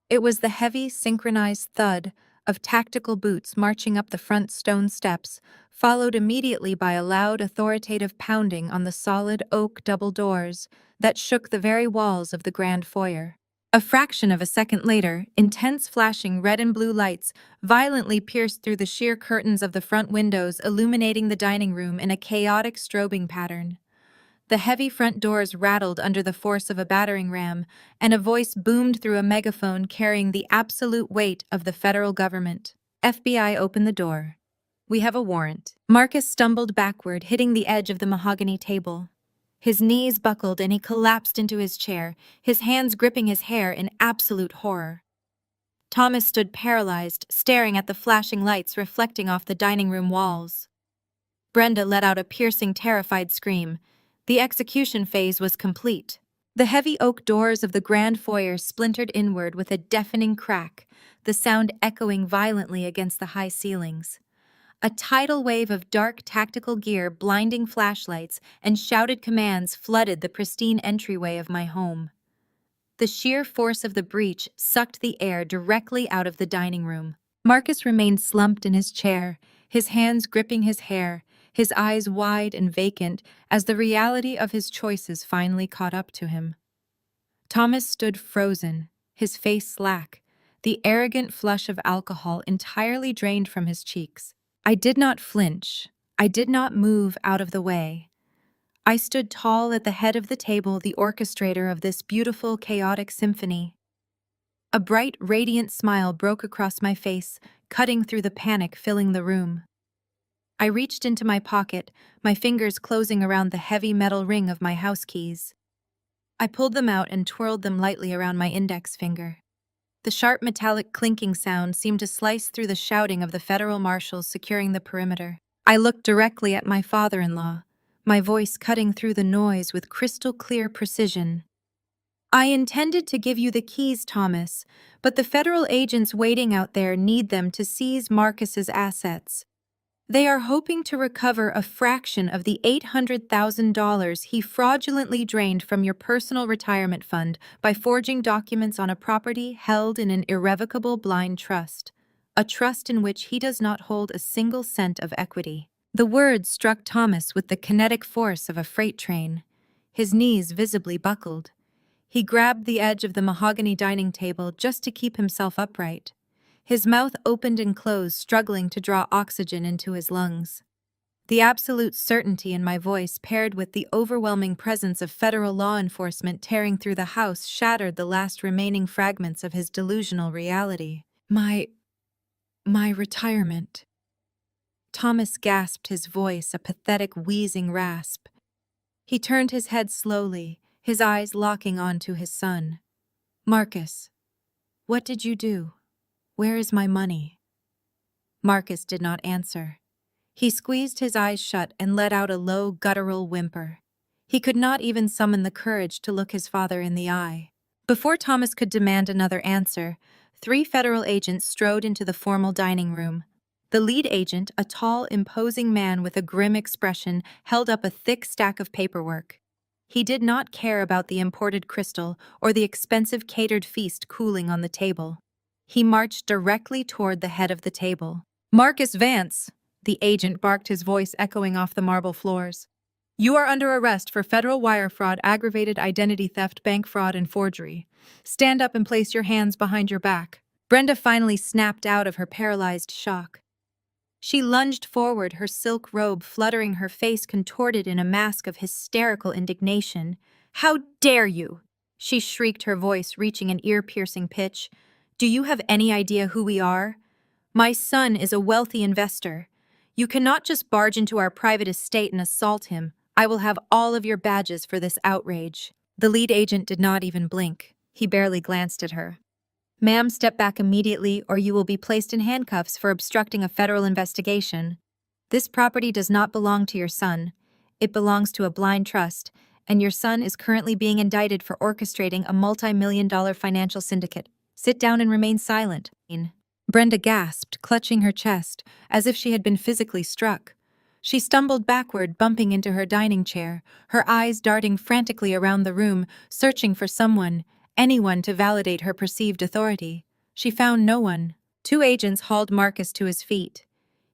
It was the heavy, synchronized thud of tactical boots marching up the front stone steps, followed immediately by a loud, authoritative pounding on the solid oak double doors that shook the very walls of the grand foyer. A fraction of a second later, intense flashing red and blue lights violently pierced through the sheer curtains of the front windows, illuminating the dining room in a chaotic strobing pattern. The heavy front doors rattled under the force of a battering ram, and a voice boomed through a megaphone carrying the absolute weight of the federal government. "FBI, open the door. We have a warrant." Marcus stumbled backward, hitting the edge of the mahogany table. His knees buckled and he collapsed into his chair, his hands gripping his hair in absolute horror. Thomas stood paralyzed, staring at the flashing lights reflecting off the dining room walls. Brenda let out a piercing, terrified scream. The execution phase was complete. The heavy oak doors of the grand foyer splintered inward with a deafening crack, the sound echoing violently against the high ceilings. A tidal wave of dark tactical gear, blinding flashlights, and shouted commands flooded the pristine entryway of my home. The sheer force of the breach sucked the air directly out of the dining room. Marcus remained slumped in his chair, his hands gripping his hair, his eyes wide and vacant as the reality of his choices finally caught up to him. Thomas stood frozen, his face slack, the arrogant flush of alcohol entirely drained from his cheeks. I did not flinch. I did not move out of the way. I stood tall at the head of the table, the orchestrator of this beautiful, chaotic symphony. A bright, radiant smile broke across my face, cutting through the panic filling the room. I reached into my pocket, my fingers closing around the heavy metal ring of my house keys. I pulled them out and twirled them lightly around my index finger. The sharp metallic clinking sound seemed to slice through the shouting of the federal marshals securing the perimeter. I looked directly at my father-in-law, my voice cutting through the noise with crystal-clear precision. "I intended to give you the keys, Thomas, but the federal agents waiting out there need them to seize Marcus's assets. They are hoping to recover a fraction of the $800,000 he fraudulently drained from your personal retirement fund by forging documents on a property held in an irrevocable blind trust, a trust in which he does not hold a single cent of equity." The words struck Thomas with the kinetic force of a freight train. His knees visibly buckled. He grabbed the edge of the mahogany dining table just to keep himself upright. His mouth opened and closed, struggling to draw oxygen into his lungs. The absolute certainty in my voice, paired with the overwhelming presence of federal law enforcement tearing through the house, shattered the last remaining fragments of his delusional reality. My retirement." Thomas gasped, his voice a pathetic, wheezing rasp. He turned his head slowly, his eyes locking onto his son. "Marcus, what did you do? Where is my money?" Marcus did not answer. He squeezed his eyes shut and let out a low, guttural whimper. He could not even summon the courage to look his father in the eye. Before Thomas could demand another answer, 3 federal agents strode into the formal dining room. The lead agent, a tall, imposing man with a grim expression, held up a thick stack of paperwork. He did not care about the imported crystal or the expensive catered feast cooling on the table. He marched directly toward the head of the table. "Marcus Vance!" The agent barked, his voice echoing off the marble floors. "You are under arrest for federal wire fraud, aggravated identity theft, bank fraud, and forgery. Stand up and place your hands behind your back." Brenda finally snapped out of her paralyzed shock. She lunged forward, her silk robe fluttering, her face contorted in a mask of hysterical indignation. "How dare you!" she shrieked, her voice reaching an ear-piercing pitch. "Do you have any idea who we are? My son is a wealthy investor. You cannot just barge into our private estate and assault him. I will have all of your badges for this outrage." The lead agent did not even blink. He barely glanced at her. "Ma'am, step back immediately or you will be placed in handcuffs for obstructing a federal investigation. This property does not belong to your son. It belongs to a blind trust, and your son is currently being indicted for orchestrating a multi-million-dollar financial syndicate. Sit down and remain silent." Brenda gasped, clutching her chest, as if she had been physically struck. She stumbled backward, bumping into her dining chair, her eyes darting frantically around the room, searching for someone, anyone to validate her perceived authority. She found no one. Two agents hauled Marcus to his feet.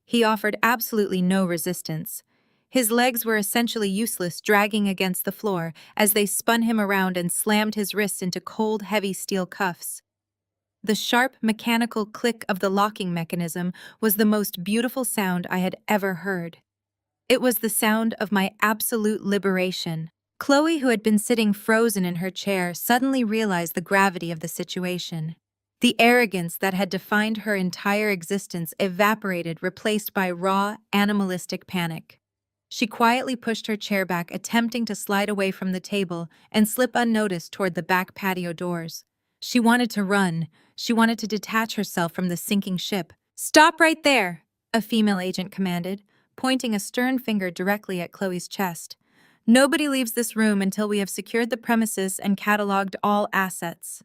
He offered absolutely no resistance. His legs were essentially useless, dragging against the floor as they spun him around and slammed his wrists into cold, heavy steel cuffs. The sharp, mechanical click of the locking mechanism was the most beautiful sound I had ever heard. It was the sound of my absolute liberation. Chloe, who had been sitting frozen in her chair, suddenly realized the gravity of the situation. The arrogance that had defined her entire existence evaporated, replaced by raw, animalistic panic. She quietly pushed her chair back, attempting to slide away from the table and slip unnoticed toward the back patio doors. She wanted to run. She wanted to detach herself from the sinking ship. "Stop right there!" a female agent commanded, pointing a stern finger directly at Chloe's chest. "Nobody leaves this room until we have secured the premises and cataloged all assets."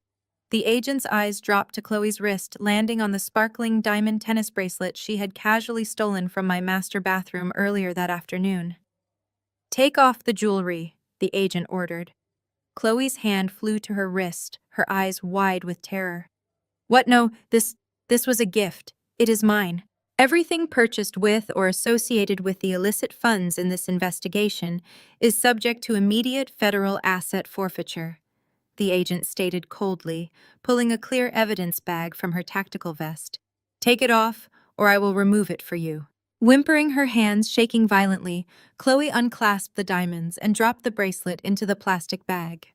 The agent's eyes dropped to Chloe's wrist, landing on the sparkling diamond tennis bracelet she had casually stolen from my master bathroom earlier that afternoon. "Take off the jewelry," the agent ordered. Chloe's hand flew to her wrist, her eyes wide with terror. "What? No, this was a gift. It is mine. Everything purchased with or associated with the illicit funds in this investigation is subject to immediate federal asset forfeiture," the agent stated coldly, pulling a clear evidence bag from her tactical vest. "Take it off, or I will remove it for you." Whimpering, her hands shaking violently, Chloe unclasped the diamonds and dropped the bracelet into the plastic bag.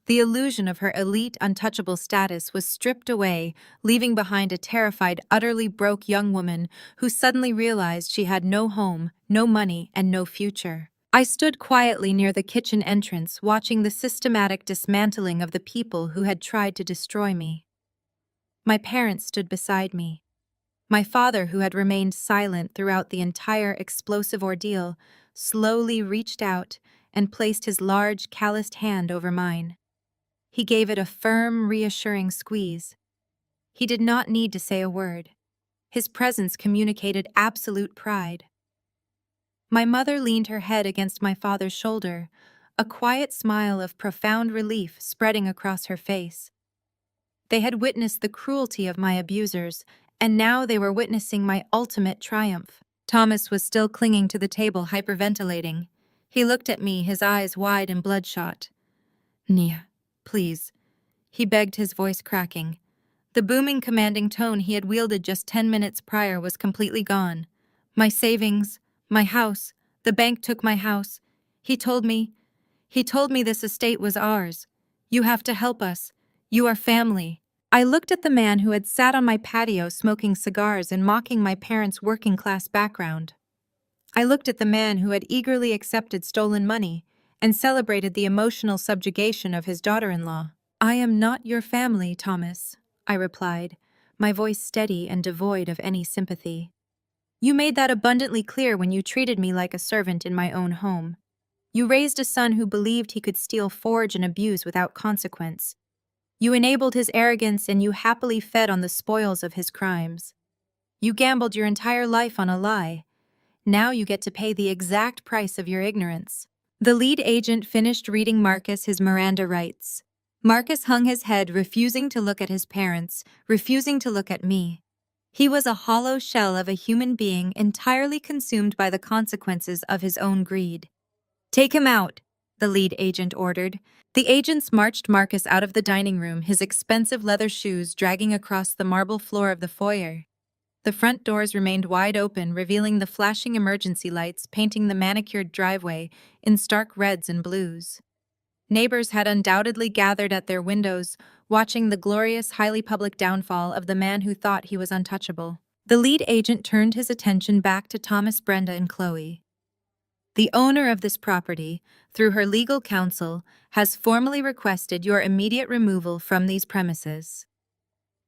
The illusion of her elite, untouchable status was stripped away, leaving behind a terrified, utterly broke young woman who suddenly realized she had no home, no money, and no future. I stood quietly near the kitchen entrance, watching the systematic dismantling of the people who had tried to destroy me. My parents stood beside me. My father, who had remained silent throughout the entire explosive ordeal, slowly reached out and placed his large, calloused hand over mine. He gave it a firm, reassuring squeeze. He did not need to say a word. His presence communicated absolute pride. My mother leaned her head against my father's shoulder, a quiet smile of profound relief spreading across her face. They had witnessed the cruelty of my abusers, and now they were witnessing my ultimate triumph. Thomas was still clinging to the table, hyperventilating. He looked at me, his eyes wide and bloodshot. "Nia, please," he begged, his voice cracking. The booming, commanding tone he had wielded just 10 minutes prior was completely gone. "My savings, my house, the bank took my house. He told me this estate was ours. You have to help us. You are family." I looked at the man who had sat on my patio smoking cigars and mocking my parents' working-class background. I looked at the man who had eagerly accepted stolen money and celebrated the emotional subjugation of his daughter-in-law. "I am not your family, Thomas," I replied, my voice steady and devoid of any sympathy. "You made that abundantly clear when you treated me like a servant in my own home. You raised a son who believed he could steal, forge, and abuse without consequence. You enabled his arrogance and you happily fed on the spoils of his crimes. You gambled your entire life on a lie. Now you get to pay the exact price of your ignorance." The lead agent finished reading Marcus his Miranda rights. Marcus hung his head, refusing to look at his parents, refusing to look at me. He was a hollow shell of a human being entirely consumed by the consequences of his own greed. "Take him out," the lead agent ordered. The agents marched Marcus out of the dining room, his expensive leather shoes dragging across the marble floor of the foyer. The front doors remained wide open, revealing the flashing emergency lights painting the manicured driveway in stark reds and blues. Neighbors had undoubtedly gathered at their windows, watching the glorious, highly public downfall of the man who thought he was untouchable. The lead agent turned his attention back to Thomas, Brenda, and Chloe. "The owner of this property, through her legal counsel, has formally requested your immediate removal from these premises.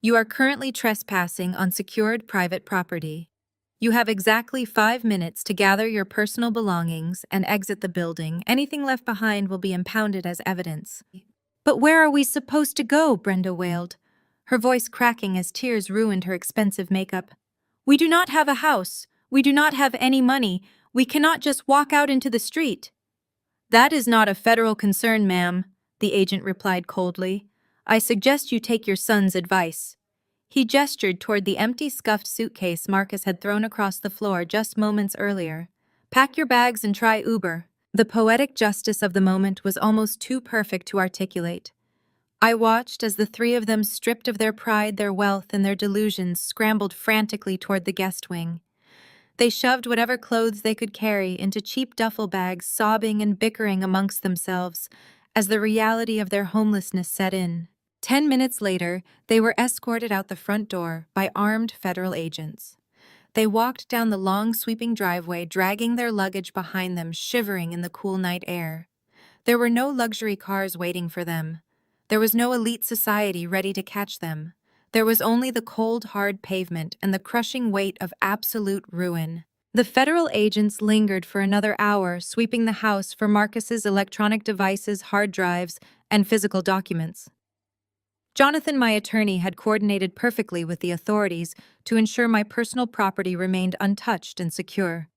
You are currently trespassing on secured private property. You have exactly 5 minutes to gather your personal belongings and exit the building. Anything left behind will be impounded as evidence." "But where are we supposed to go?" Brenda wailed, her voice cracking as tears ruined her expensive makeup. "We do not have a house. We do not have any money. We cannot just walk out into the street." "That is not a federal concern, ma'am," the agent replied coldly. "I suggest you take your son's advice." He gestured toward the empty, scuffed suitcase Marcus had thrown across the floor just moments earlier. "Pack your bags and try Uber." The poetic justice of the moment was almost too perfect to articulate. I watched as the three of them, stripped of their pride, their wealth, and their delusions, scrambled frantically toward the guest wing. They shoved whatever clothes they could carry into cheap duffel bags, sobbing and bickering amongst themselves as the reality of their homelessness set in. 10 minutes later, they were escorted out the front door by armed federal agents. They walked down the long, sweeping driveway, dragging their luggage behind them, shivering in the cool night air. There were no luxury cars waiting for them. There was no elite society ready to catch them. There was only the cold, hard pavement and the crushing weight of absolute ruin. The federal agents lingered for another hour, sweeping the house for Marcus's electronic devices, hard drives, and physical documents. Jonathan, my attorney, had coordinated perfectly with the authorities to ensure my personal property remained untouched and secure.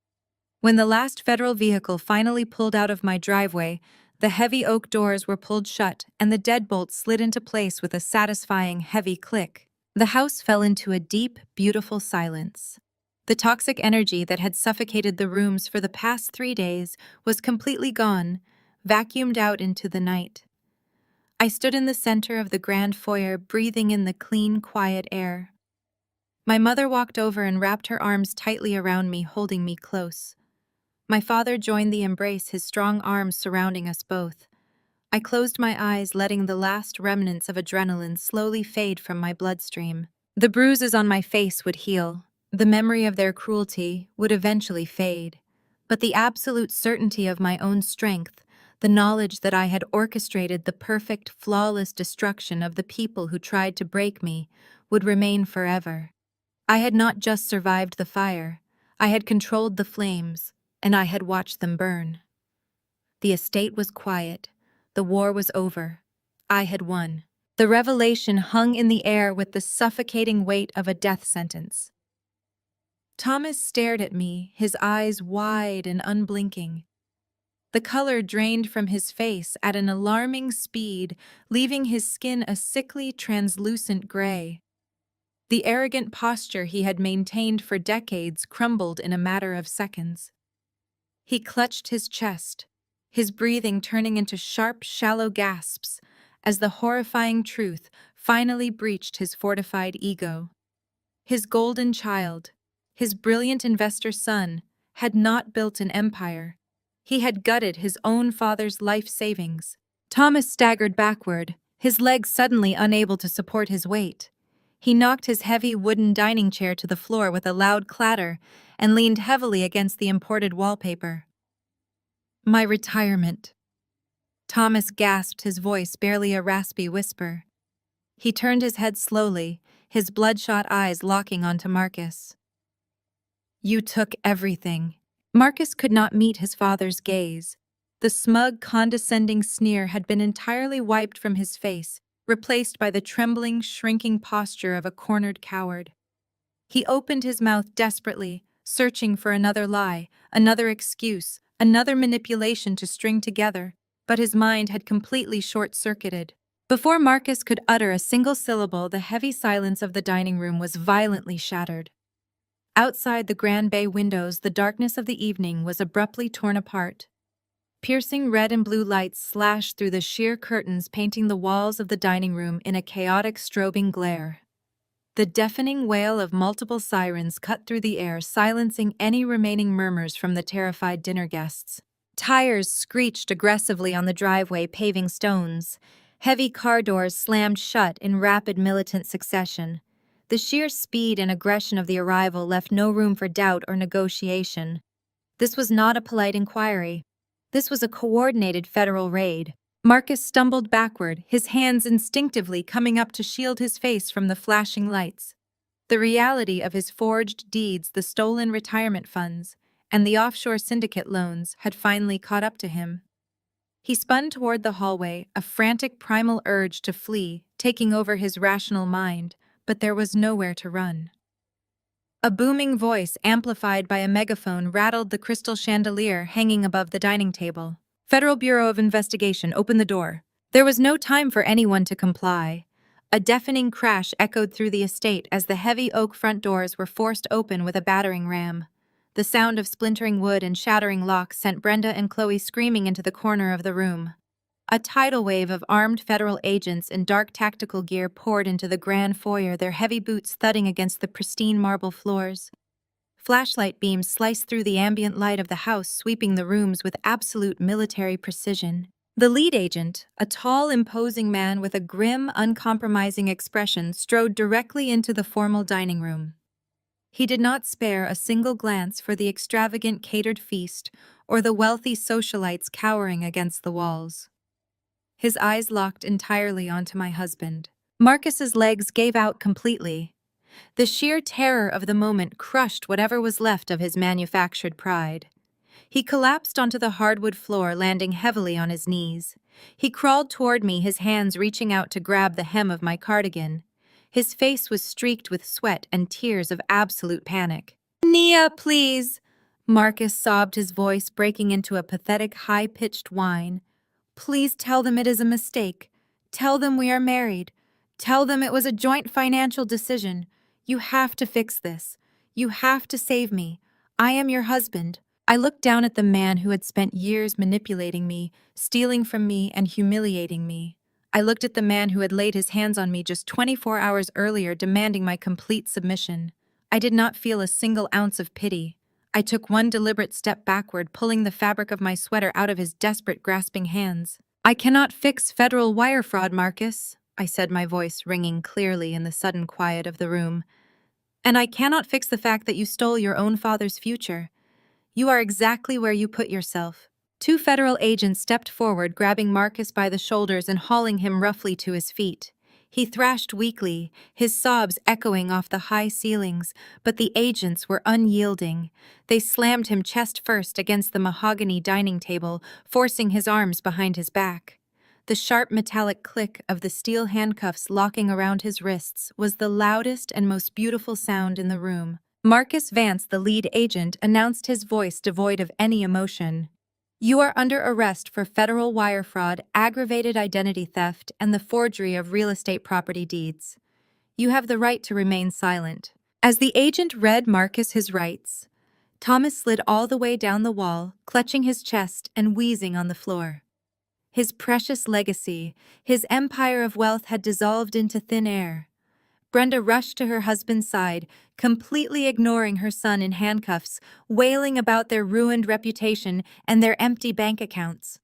When the last federal vehicle finally pulled out of my driveway, the heavy oak doors were pulled shut and the deadbolt slid into place with a satisfying, heavy click. The house fell into a deep, beautiful silence. The toxic energy that had suffocated the rooms for the past 3 days was completely gone, vacuumed out into the night. I stood in the center of the grand foyer, breathing in the clean, quiet air. My mother walked over and wrapped her arms tightly around me, holding me close. My father joined the embrace, his strong arms surrounding us both. I closed my eyes, letting the last remnants of adrenaline slowly fade from my bloodstream. The bruises on my face would heal. The memory of their cruelty would eventually fade. But the absolute certainty of my own strength, the knowledge that I had orchestrated the perfect, flawless destruction of the people who tried to break me, would remain forever. I had not just survived the fire. I had controlled the flames, and I had watched them burn. The estate was quiet. The war was over. I had won. The revelation hung in the air with the suffocating weight of a death sentence. Thomas stared at me, his eyes wide and unblinking. The color drained from his face at an alarming speed, leaving his skin a sickly, translucent gray. The arrogant posture he had maintained for decades crumbled in a matter of seconds. He clutched his chest, his breathing turning into sharp, shallow gasps as the horrifying truth finally breached his fortified ego. His golden child, his brilliant investor son, had not built an empire. He had gutted his own father's life savings. Thomas staggered backward, his legs suddenly unable to support his weight. He knocked his heavy wooden dining chair to the floor with a loud clatter and leaned heavily against the imported wallpaper. "My retirement." Thomas gasped, his voice barely a raspy whisper. He turned his head slowly, his bloodshot eyes locking onto Marcus. "You took everything." Marcus could not meet his father's gaze. The smug, condescending sneer had been entirely wiped from his face, replaced by the trembling, shrinking posture of a cornered coward. He opened his mouth desperately, searching for another lie, another excuse, another manipulation to string together, but his mind had completely short-circuited. Before Marcus could utter a single syllable, the heavy silence of the dining room was violently shattered. Outside the grand bay windows, the darkness of the evening was abruptly torn apart. Piercing red and blue lights slashed through the sheer curtains, painting the walls of the dining room in a chaotic, strobing glare. The deafening wail of multiple sirens cut through the air, silencing any remaining murmurs from the terrified dinner guests. Tires screeched aggressively on the driveway, paving stones. Heavy car doors slammed shut in rapid militant succession. The sheer speed and aggression of the arrival left no room for doubt or negotiation. This was not a polite inquiry. This was a coordinated federal raid. Marcus stumbled backward, his hands instinctively coming up to shield his face from the flashing lights. The reality of his forged deeds, the stolen retirement funds, and the offshore syndicate loans had finally caught up to him. He spun toward the hallway, a frantic primal urge to flee, taking over his rational mind, but there was nowhere to run. A booming voice, amplified by a megaphone, rattled the crystal chandelier hanging above the dining table. "Federal Bureau of Investigation, open the door." There was no time for anyone to comply. A deafening crash echoed through the estate as the heavy oak front doors were forced open with a battering ram. The sound of splintering wood and shattering locks sent Brenda and Chloe screaming into the corner of the room. A tidal wave of armed federal agents in dark tactical gear poured into the grand foyer, their heavy boots thudding against the pristine marble floors. Flashlight beams sliced through the ambient light of the house, sweeping the rooms with absolute military precision. The lead agent, a tall, imposing man with a grim, uncompromising expression, strode directly into the formal dining room. He did not spare a single glance for the extravagant catered feast or the wealthy socialites cowering against the walls. His eyes locked entirely onto my husband. Marcus's legs gave out completely. The sheer terror of the moment crushed whatever was left of his manufactured pride. He collapsed onto the hardwood floor, landing heavily on his knees. He crawled toward me, his hands reaching out to grab the hem of my cardigan. His face was streaked with sweat and tears of absolute panic. "Nia, please!" Marcus sobbed, his voice breaking into a pathetic, high-pitched whine. "Please tell them it is a mistake. Tell them we are married. Tell them it was a joint financial decision. You have to fix this. You have to save me. I am your husband." I looked down at the man who had spent years manipulating me, stealing from me, and humiliating me. I looked at the man who had laid his hands on me just 24 hours earlier, demanding my complete submission. I did not feel a single ounce of pity. I took one deliberate step backward, pulling the fabric of my sweater out of his desperate, grasping hands. "I cannot fix federal wire fraud, Marcus," I said, my voice ringing clearly in the sudden quiet of the room. "And I cannot fix the fact that you stole your own father's future. You are exactly where you put yourself." Two federal agents stepped forward, grabbing Marcus by the shoulders and hauling him roughly to his feet. He thrashed weakly, his sobs echoing off the high ceilings, but the agents were unyielding. They slammed him chest first against the mahogany dining table, forcing his arms behind his back. The sharp metallic click of the steel handcuffs locking around his wrists was the loudest and most beautiful sound in the room. Marcus Vance, the lead agent, announced, his voice devoid of any emotion. "You are under arrest for federal wire fraud, aggravated identity theft, and the forgery of real estate property deeds. You have the right to remain silent." As the agent read Marcus his rights, Thomas slid all the way down the wall, clutching his chest and wheezing on the floor. His precious legacy, his empire of wealth had dissolved into thin air. Brenda rushed to her husband's side, completely ignoring her son in handcuffs, wailing about their ruined reputation and their empty bank accounts.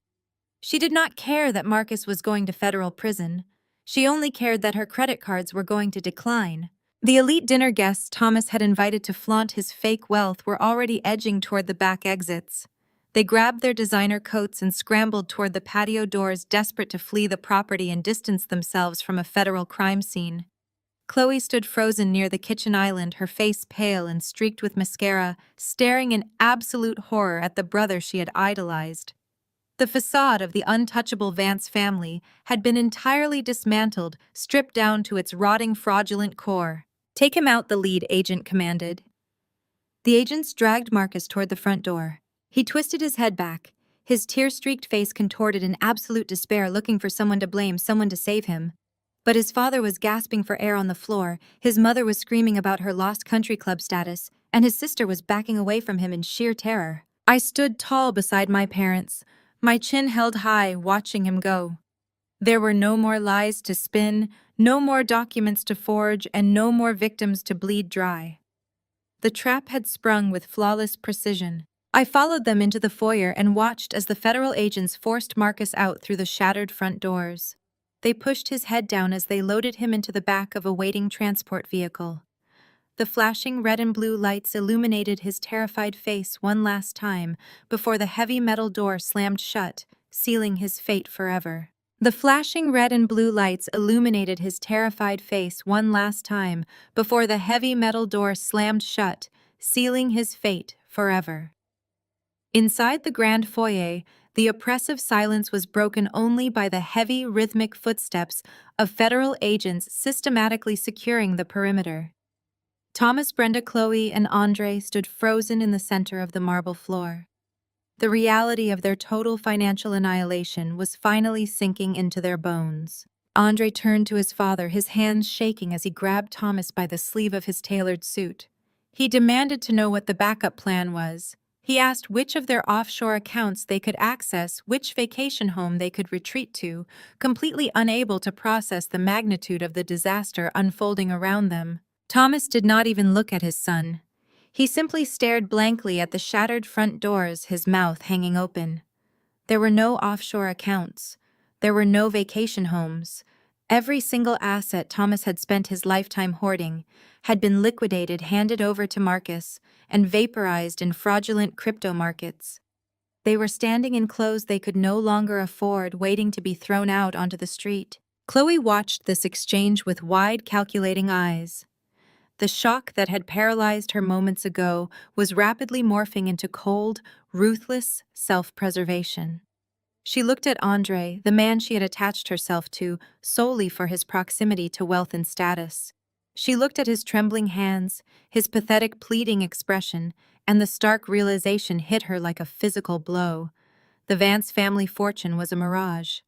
She did not care that Marcus was going to federal prison. She only cared that her credit cards were going to decline. The elite dinner guests Thomas had invited to flaunt his fake wealth were already edging toward the back exits. They grabbed their designer coats and scrambled toward the patio doors, desperate to flee the property and distance themselves from a federal crime scene. Chloe stood frozen near the kitchen island, her face pale and streaked with mascara, staring in absolute horror at the brother she had idolized. The facade of the untouchable Vance family had been entirely dismantled, stripped down to its rotting, fraudulent core. "Take him out," the lead agent commanded. The agents dragged Marcus toward the front door. He twisted his head back, his tear-streaked face contorted in absolute despair, looking for someone to blame, someone to save him. But his father was gasping for air on the floor, his mother was screaming about her lost country club status, and his sister was backing away from him in sheer terror. I stood tall beside my parents, my chin held high, watching him go. There were no more lies to spin, no more documents to forge, and no more victims to bleed dry. The trap had sprung with flawless precision. I followed them into the foyer and watched as the federal agents forced Marcus out through the shattered front doors. They pushed his head down as they loaded him into the back of a waiting transport vehicle. The flashing red and blue lights illuminated his terrified face one last time before the heavy metal door slammed shut, sealing his fate forever. The flashing red and blue lights illuminated his terrified face one last time before the heavy metal door slammed shut, sealing his fate forever. Inside the grand foyer, the oppressive silence was broken only by the heavy, rhythmic footsteps of federal agents systematically securing the perimeter. Thomas, Brenda, Chloe, and Andre stood frozen in the center of the marble floor. The reality of their total financial annihilation was finally sinking into their bones. Andre turned to his father, his hands shaking as he grabbed Thomas by the sleeve of his tailored suit. He demanded to know what the backup plan was. He asked which of their offshore accounts they could access, which vacation home they could retreat to, completely unable to process the magnitude of the disaster unfolding around them. Thomas did not even look at his son. He simply stared blankly at the shattered front doors, his mouth hanging open. There were no offshore accounts. There were no vacation homes. Every single asset Thomas had spent his lifetime hoarding had been liquidated, handed over to Marcus, and vaporized in fraudulent crypto markets. They were standing in clothes they could no longer afford, waiting to be thrown out onto the street. Chloe watched this exchange with wide, calculating eyes. The shock that had paralyzed her moments ago was rapidly morphing into cold, ruthless self-preservation. She looked at Andre, the man she had attached herself to solely for his proximity to wealth and status. She looked at his trembling hands, his pathetic pleading expression, and the stark realization hit her like a physical blow. The Vance family fortune was a mirage.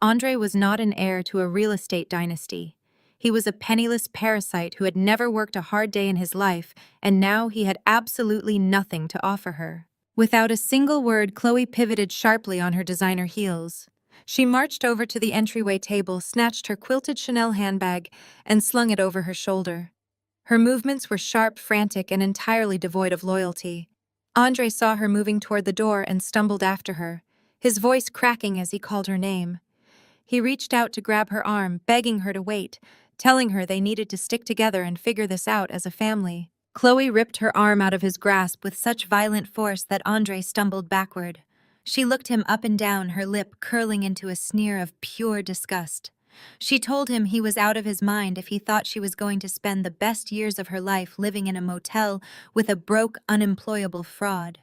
Andre was not an heir to a real estate dynasty. He was a penniless parasite who had never worked a hard day in his life, and now he had absolutely nothing to offer her. Without a single word, Chloe pivoted sharply on her designer heels. She marched over to the entryway table, snatched her quilted Chanel handbag, and slung it over her shoulder. Her movements were sharp, frantic, and entirely devoid of loyalty. Andre saw her moving toward the door and stumbled after her, his voice cracking as he called her name. He reached out to grab her arm, begging her to wait, telling her they needed to stick together and figure this out as a family. Chloe ripped her arm out of his grasp with such violent force that Andre stumbled backward. She looked him up and down, her lip curling into a sneer of pure disgust. She told him he was out of his mind if he thought she was going to spend the best years of her life living in a motel with a broke, unemployable fraud.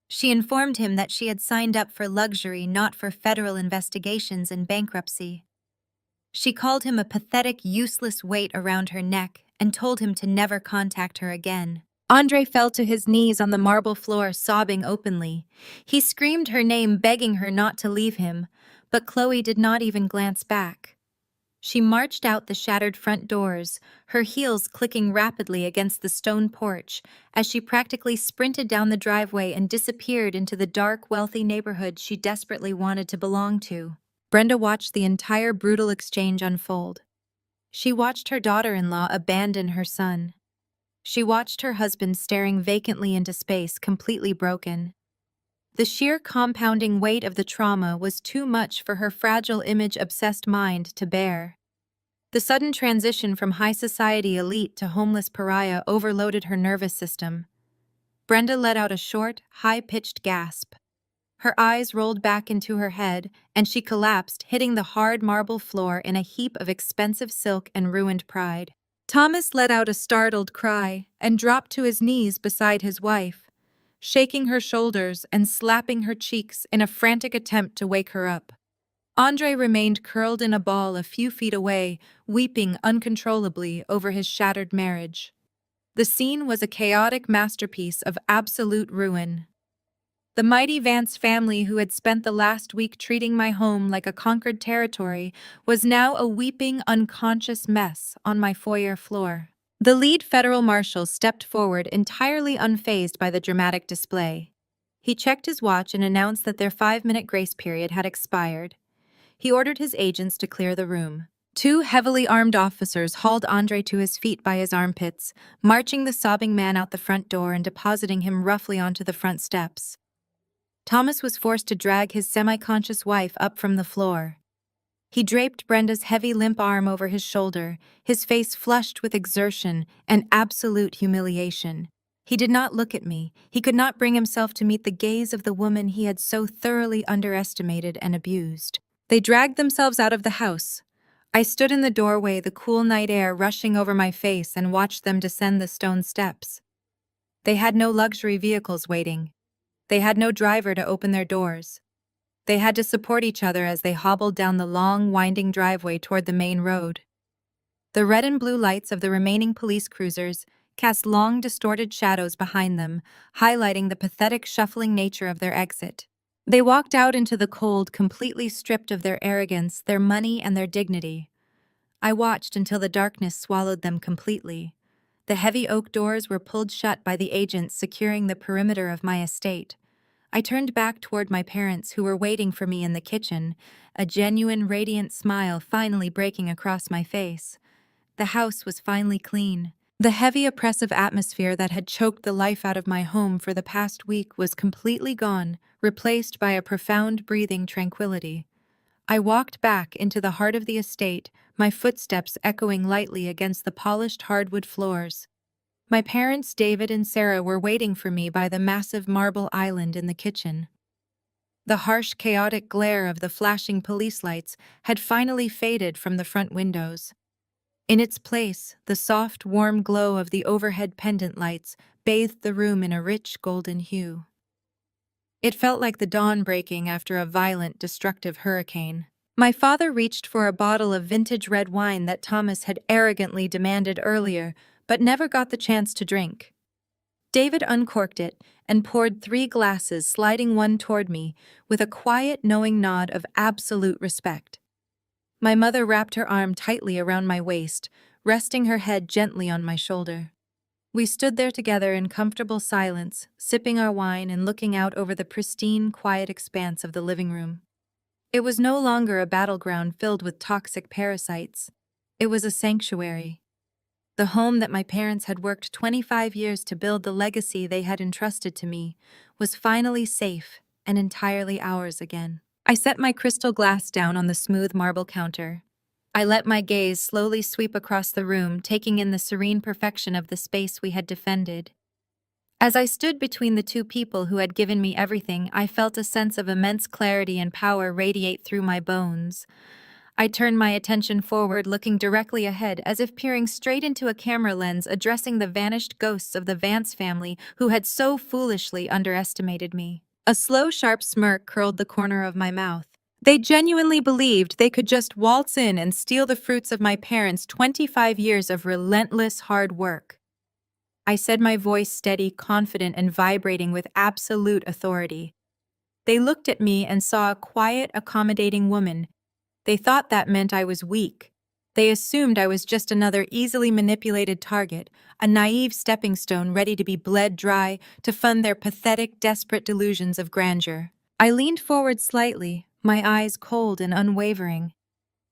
She informed him that she had signed up for luxury, not for federal investigations and bankruptcy. She called him a pathetic, useless weight around her neck and told him to never contact her again. Andre fell to his knees on the marble floor, sobbing openly. He screamed her name, begging her not to leave him, but Chloe did not even glance back. She marched out the shattered front doors, her heels clicking rapidly against the stone porch as she practically sprinted down the driveway and disappeared into the dark, wealthy neighborhood she desperately wanted to belong to. Brenda watched the entire brutal exchange unfold. She watched her daughter-in-law abandon her son. She watched her husband staring vacantly into space, completely broken. The sheer compounding weight of the trauma was too much for her fragile, image-obsessed mind to bear. The sudden transition from high society elite to homeless pariah overloaded her nervous system. Brenda let out a short, high-pitched gasp. Her eyes rolled back into her head, and she collapsed, hitting the hard marble floor in a heap of expensive silk and ruined pride. Thomas let out a startled cry and dropped to his knees beside his wife, shaking her shoulders and slapping her cheeks in a frantic attempt to wake her up. Andre remained curled in a ball a few feet away, weeping uncontrollably over his shattered marriage. The scene was a chaotic masterpiece of absolute ruin. The mighty Vance family, who had spent the last week treating my home like a conquered territory, was now a weeping, unconscious mess on my foyer floor. The lead federal marshal stepped forward, entirely unfazed by the dramatic display. He checked his watch and announced that their 5-minute grace period had expired. He ordered his agents to clear the room. Two heavily armed officers hauled Andre to his feet by his armpits, marching the sobbing man out the front door and depositing him roughly onto the front steps. Thomas was forced to drag his semi-conscious wife up from the floor. He draped Brenda's heavy, limp arm over his shoulder, his face flushed with exertion and absolute humiliation. He did not look at me. He could not bring himself to meet the gaze of the woman he had so thoroughly underestimated and abused. They dragged themselves out of the house. I stood in the doorway, the cool night air rushing over my face, and watched them descend the stone steps. They had no luxury vehicles waiting. They had no driver to open their doors. They had to support each other as they hobbled down the long, winding driveway toward the main road. The red and blue lights of the remaining police cruisers cast long, distorted shadows behind them, highlighting the pathetic, shuffling nature of their exit. They walked out into the cold, completely stripped of their arrogance, their money, and their dignity. I watched until the darkness swallowed them completely. The heavy oak doors were pulled shut by the agents securing the perimeter of my estate. I turned back toward my parents, who were waiting for me in the kitchen, a genuine, radiant smile finally breaking across my face. The house was finally clean. The heavy, oppressive atmosphere that had choked the life out of my home for the past week was completely gone, replaced by a profound, breathing tranquility. I walked back into the heart of the estate, my footsteps echoing lightly against the polished hardwood floors. My parents, David and Sarah, were waiting for me by the massive marble island in the kitchen. The harsh, chaotic glare of the flashing police lights had finally faded from the front windows. In its place, the soft, warm glow of the overhead pendant lights bathed the room in a rich, golden hue. It felt like the dawn breaking after a violent, destructive hurricane. My father reached for a bottle of vintage red wine that Thomas had arrogantly demanded earlier, but never got the chance to drink. David uncorked it and poured 3 glasses, sliding one toward me, with a quiet, knowing nod of absolute respect. My mother wrapped her arm tightly around my waist, resting her head gently on my shoulder. We stood there together in comfortable silence, sipping our wine and looking out over the pristine, quiet expanse of the living room. It was no longer a battleground filled with toxic parasites. It was a sanctuary. The home that my parents had worked 25 years to build, the legacy they had entrusted to me, was finally safe and entirely ours again. I set my crystal glass down on the smooth marble counter. I let my gaze slowly sweep across the room, taking in the serene perfection of the space we had defended. As I stood between the two people who had given me everything, I felt a sense of immense clarity and power radiate through my bones. I turned my attention forward, looking directly ahead, as if peering straight into a camera lens, addressing the vanished ghosts of the Vance family who had so foolishly underestimated me. A slow, sharp smirk curled the corner of my mouth. They genuinely believed they could just waltz in and steal the fruits of my parents' 25 years of relentless hard work. I said, my voice steady, confident, and vibrating with absolute authority. They looked at me and saw a quiet, accommodating woman. They thought that meant I was weak. They assumed I was just another easily manipulated target, a naive stepping stone ready to be bled dry to fund their pathetic, desperate delusions of grandeur. I leaned forward slightly, my eyes cold and unwavering.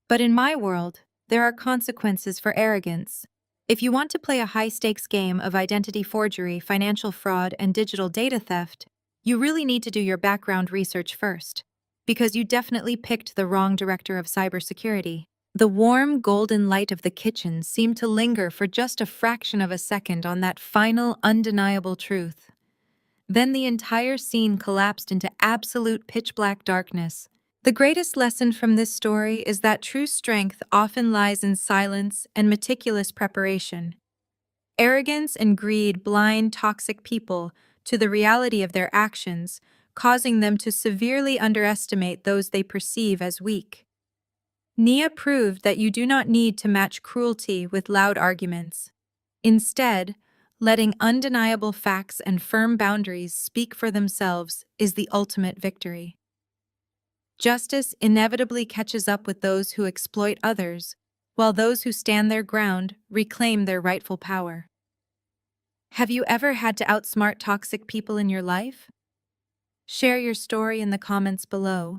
But in my world, there are consequences for arrogance. If you want to play a high-stakes game of identity forgery, financial fraud, and digital data theft, you really need to do your background research first, because you definitely picked the wrong director of cybersecurity. The warm, golden light of the kitchen seemed to linger for just a fraction of a second on that final, undeniable truth. Then the entire scene collapsed into absolute pitch-black darkness. The greatest lesson from this story is that true strength often lies in silence and meticulous preparation. Arrogance and greed blind toxic people to the reality of their actions, causing them to severely underestimate those they perceive as weak. Nia proved that you do not need to match cruelty with loud arguments. Instead, Letting undeniable facts and firm boundaries speak for themselves is the ultimate victory. Justice inevitably catches up with those who exploit others, while those who stand their ground reclaim their rightful power. Have you ever had to outsmart toxic people in your life? Share your story in the comments below.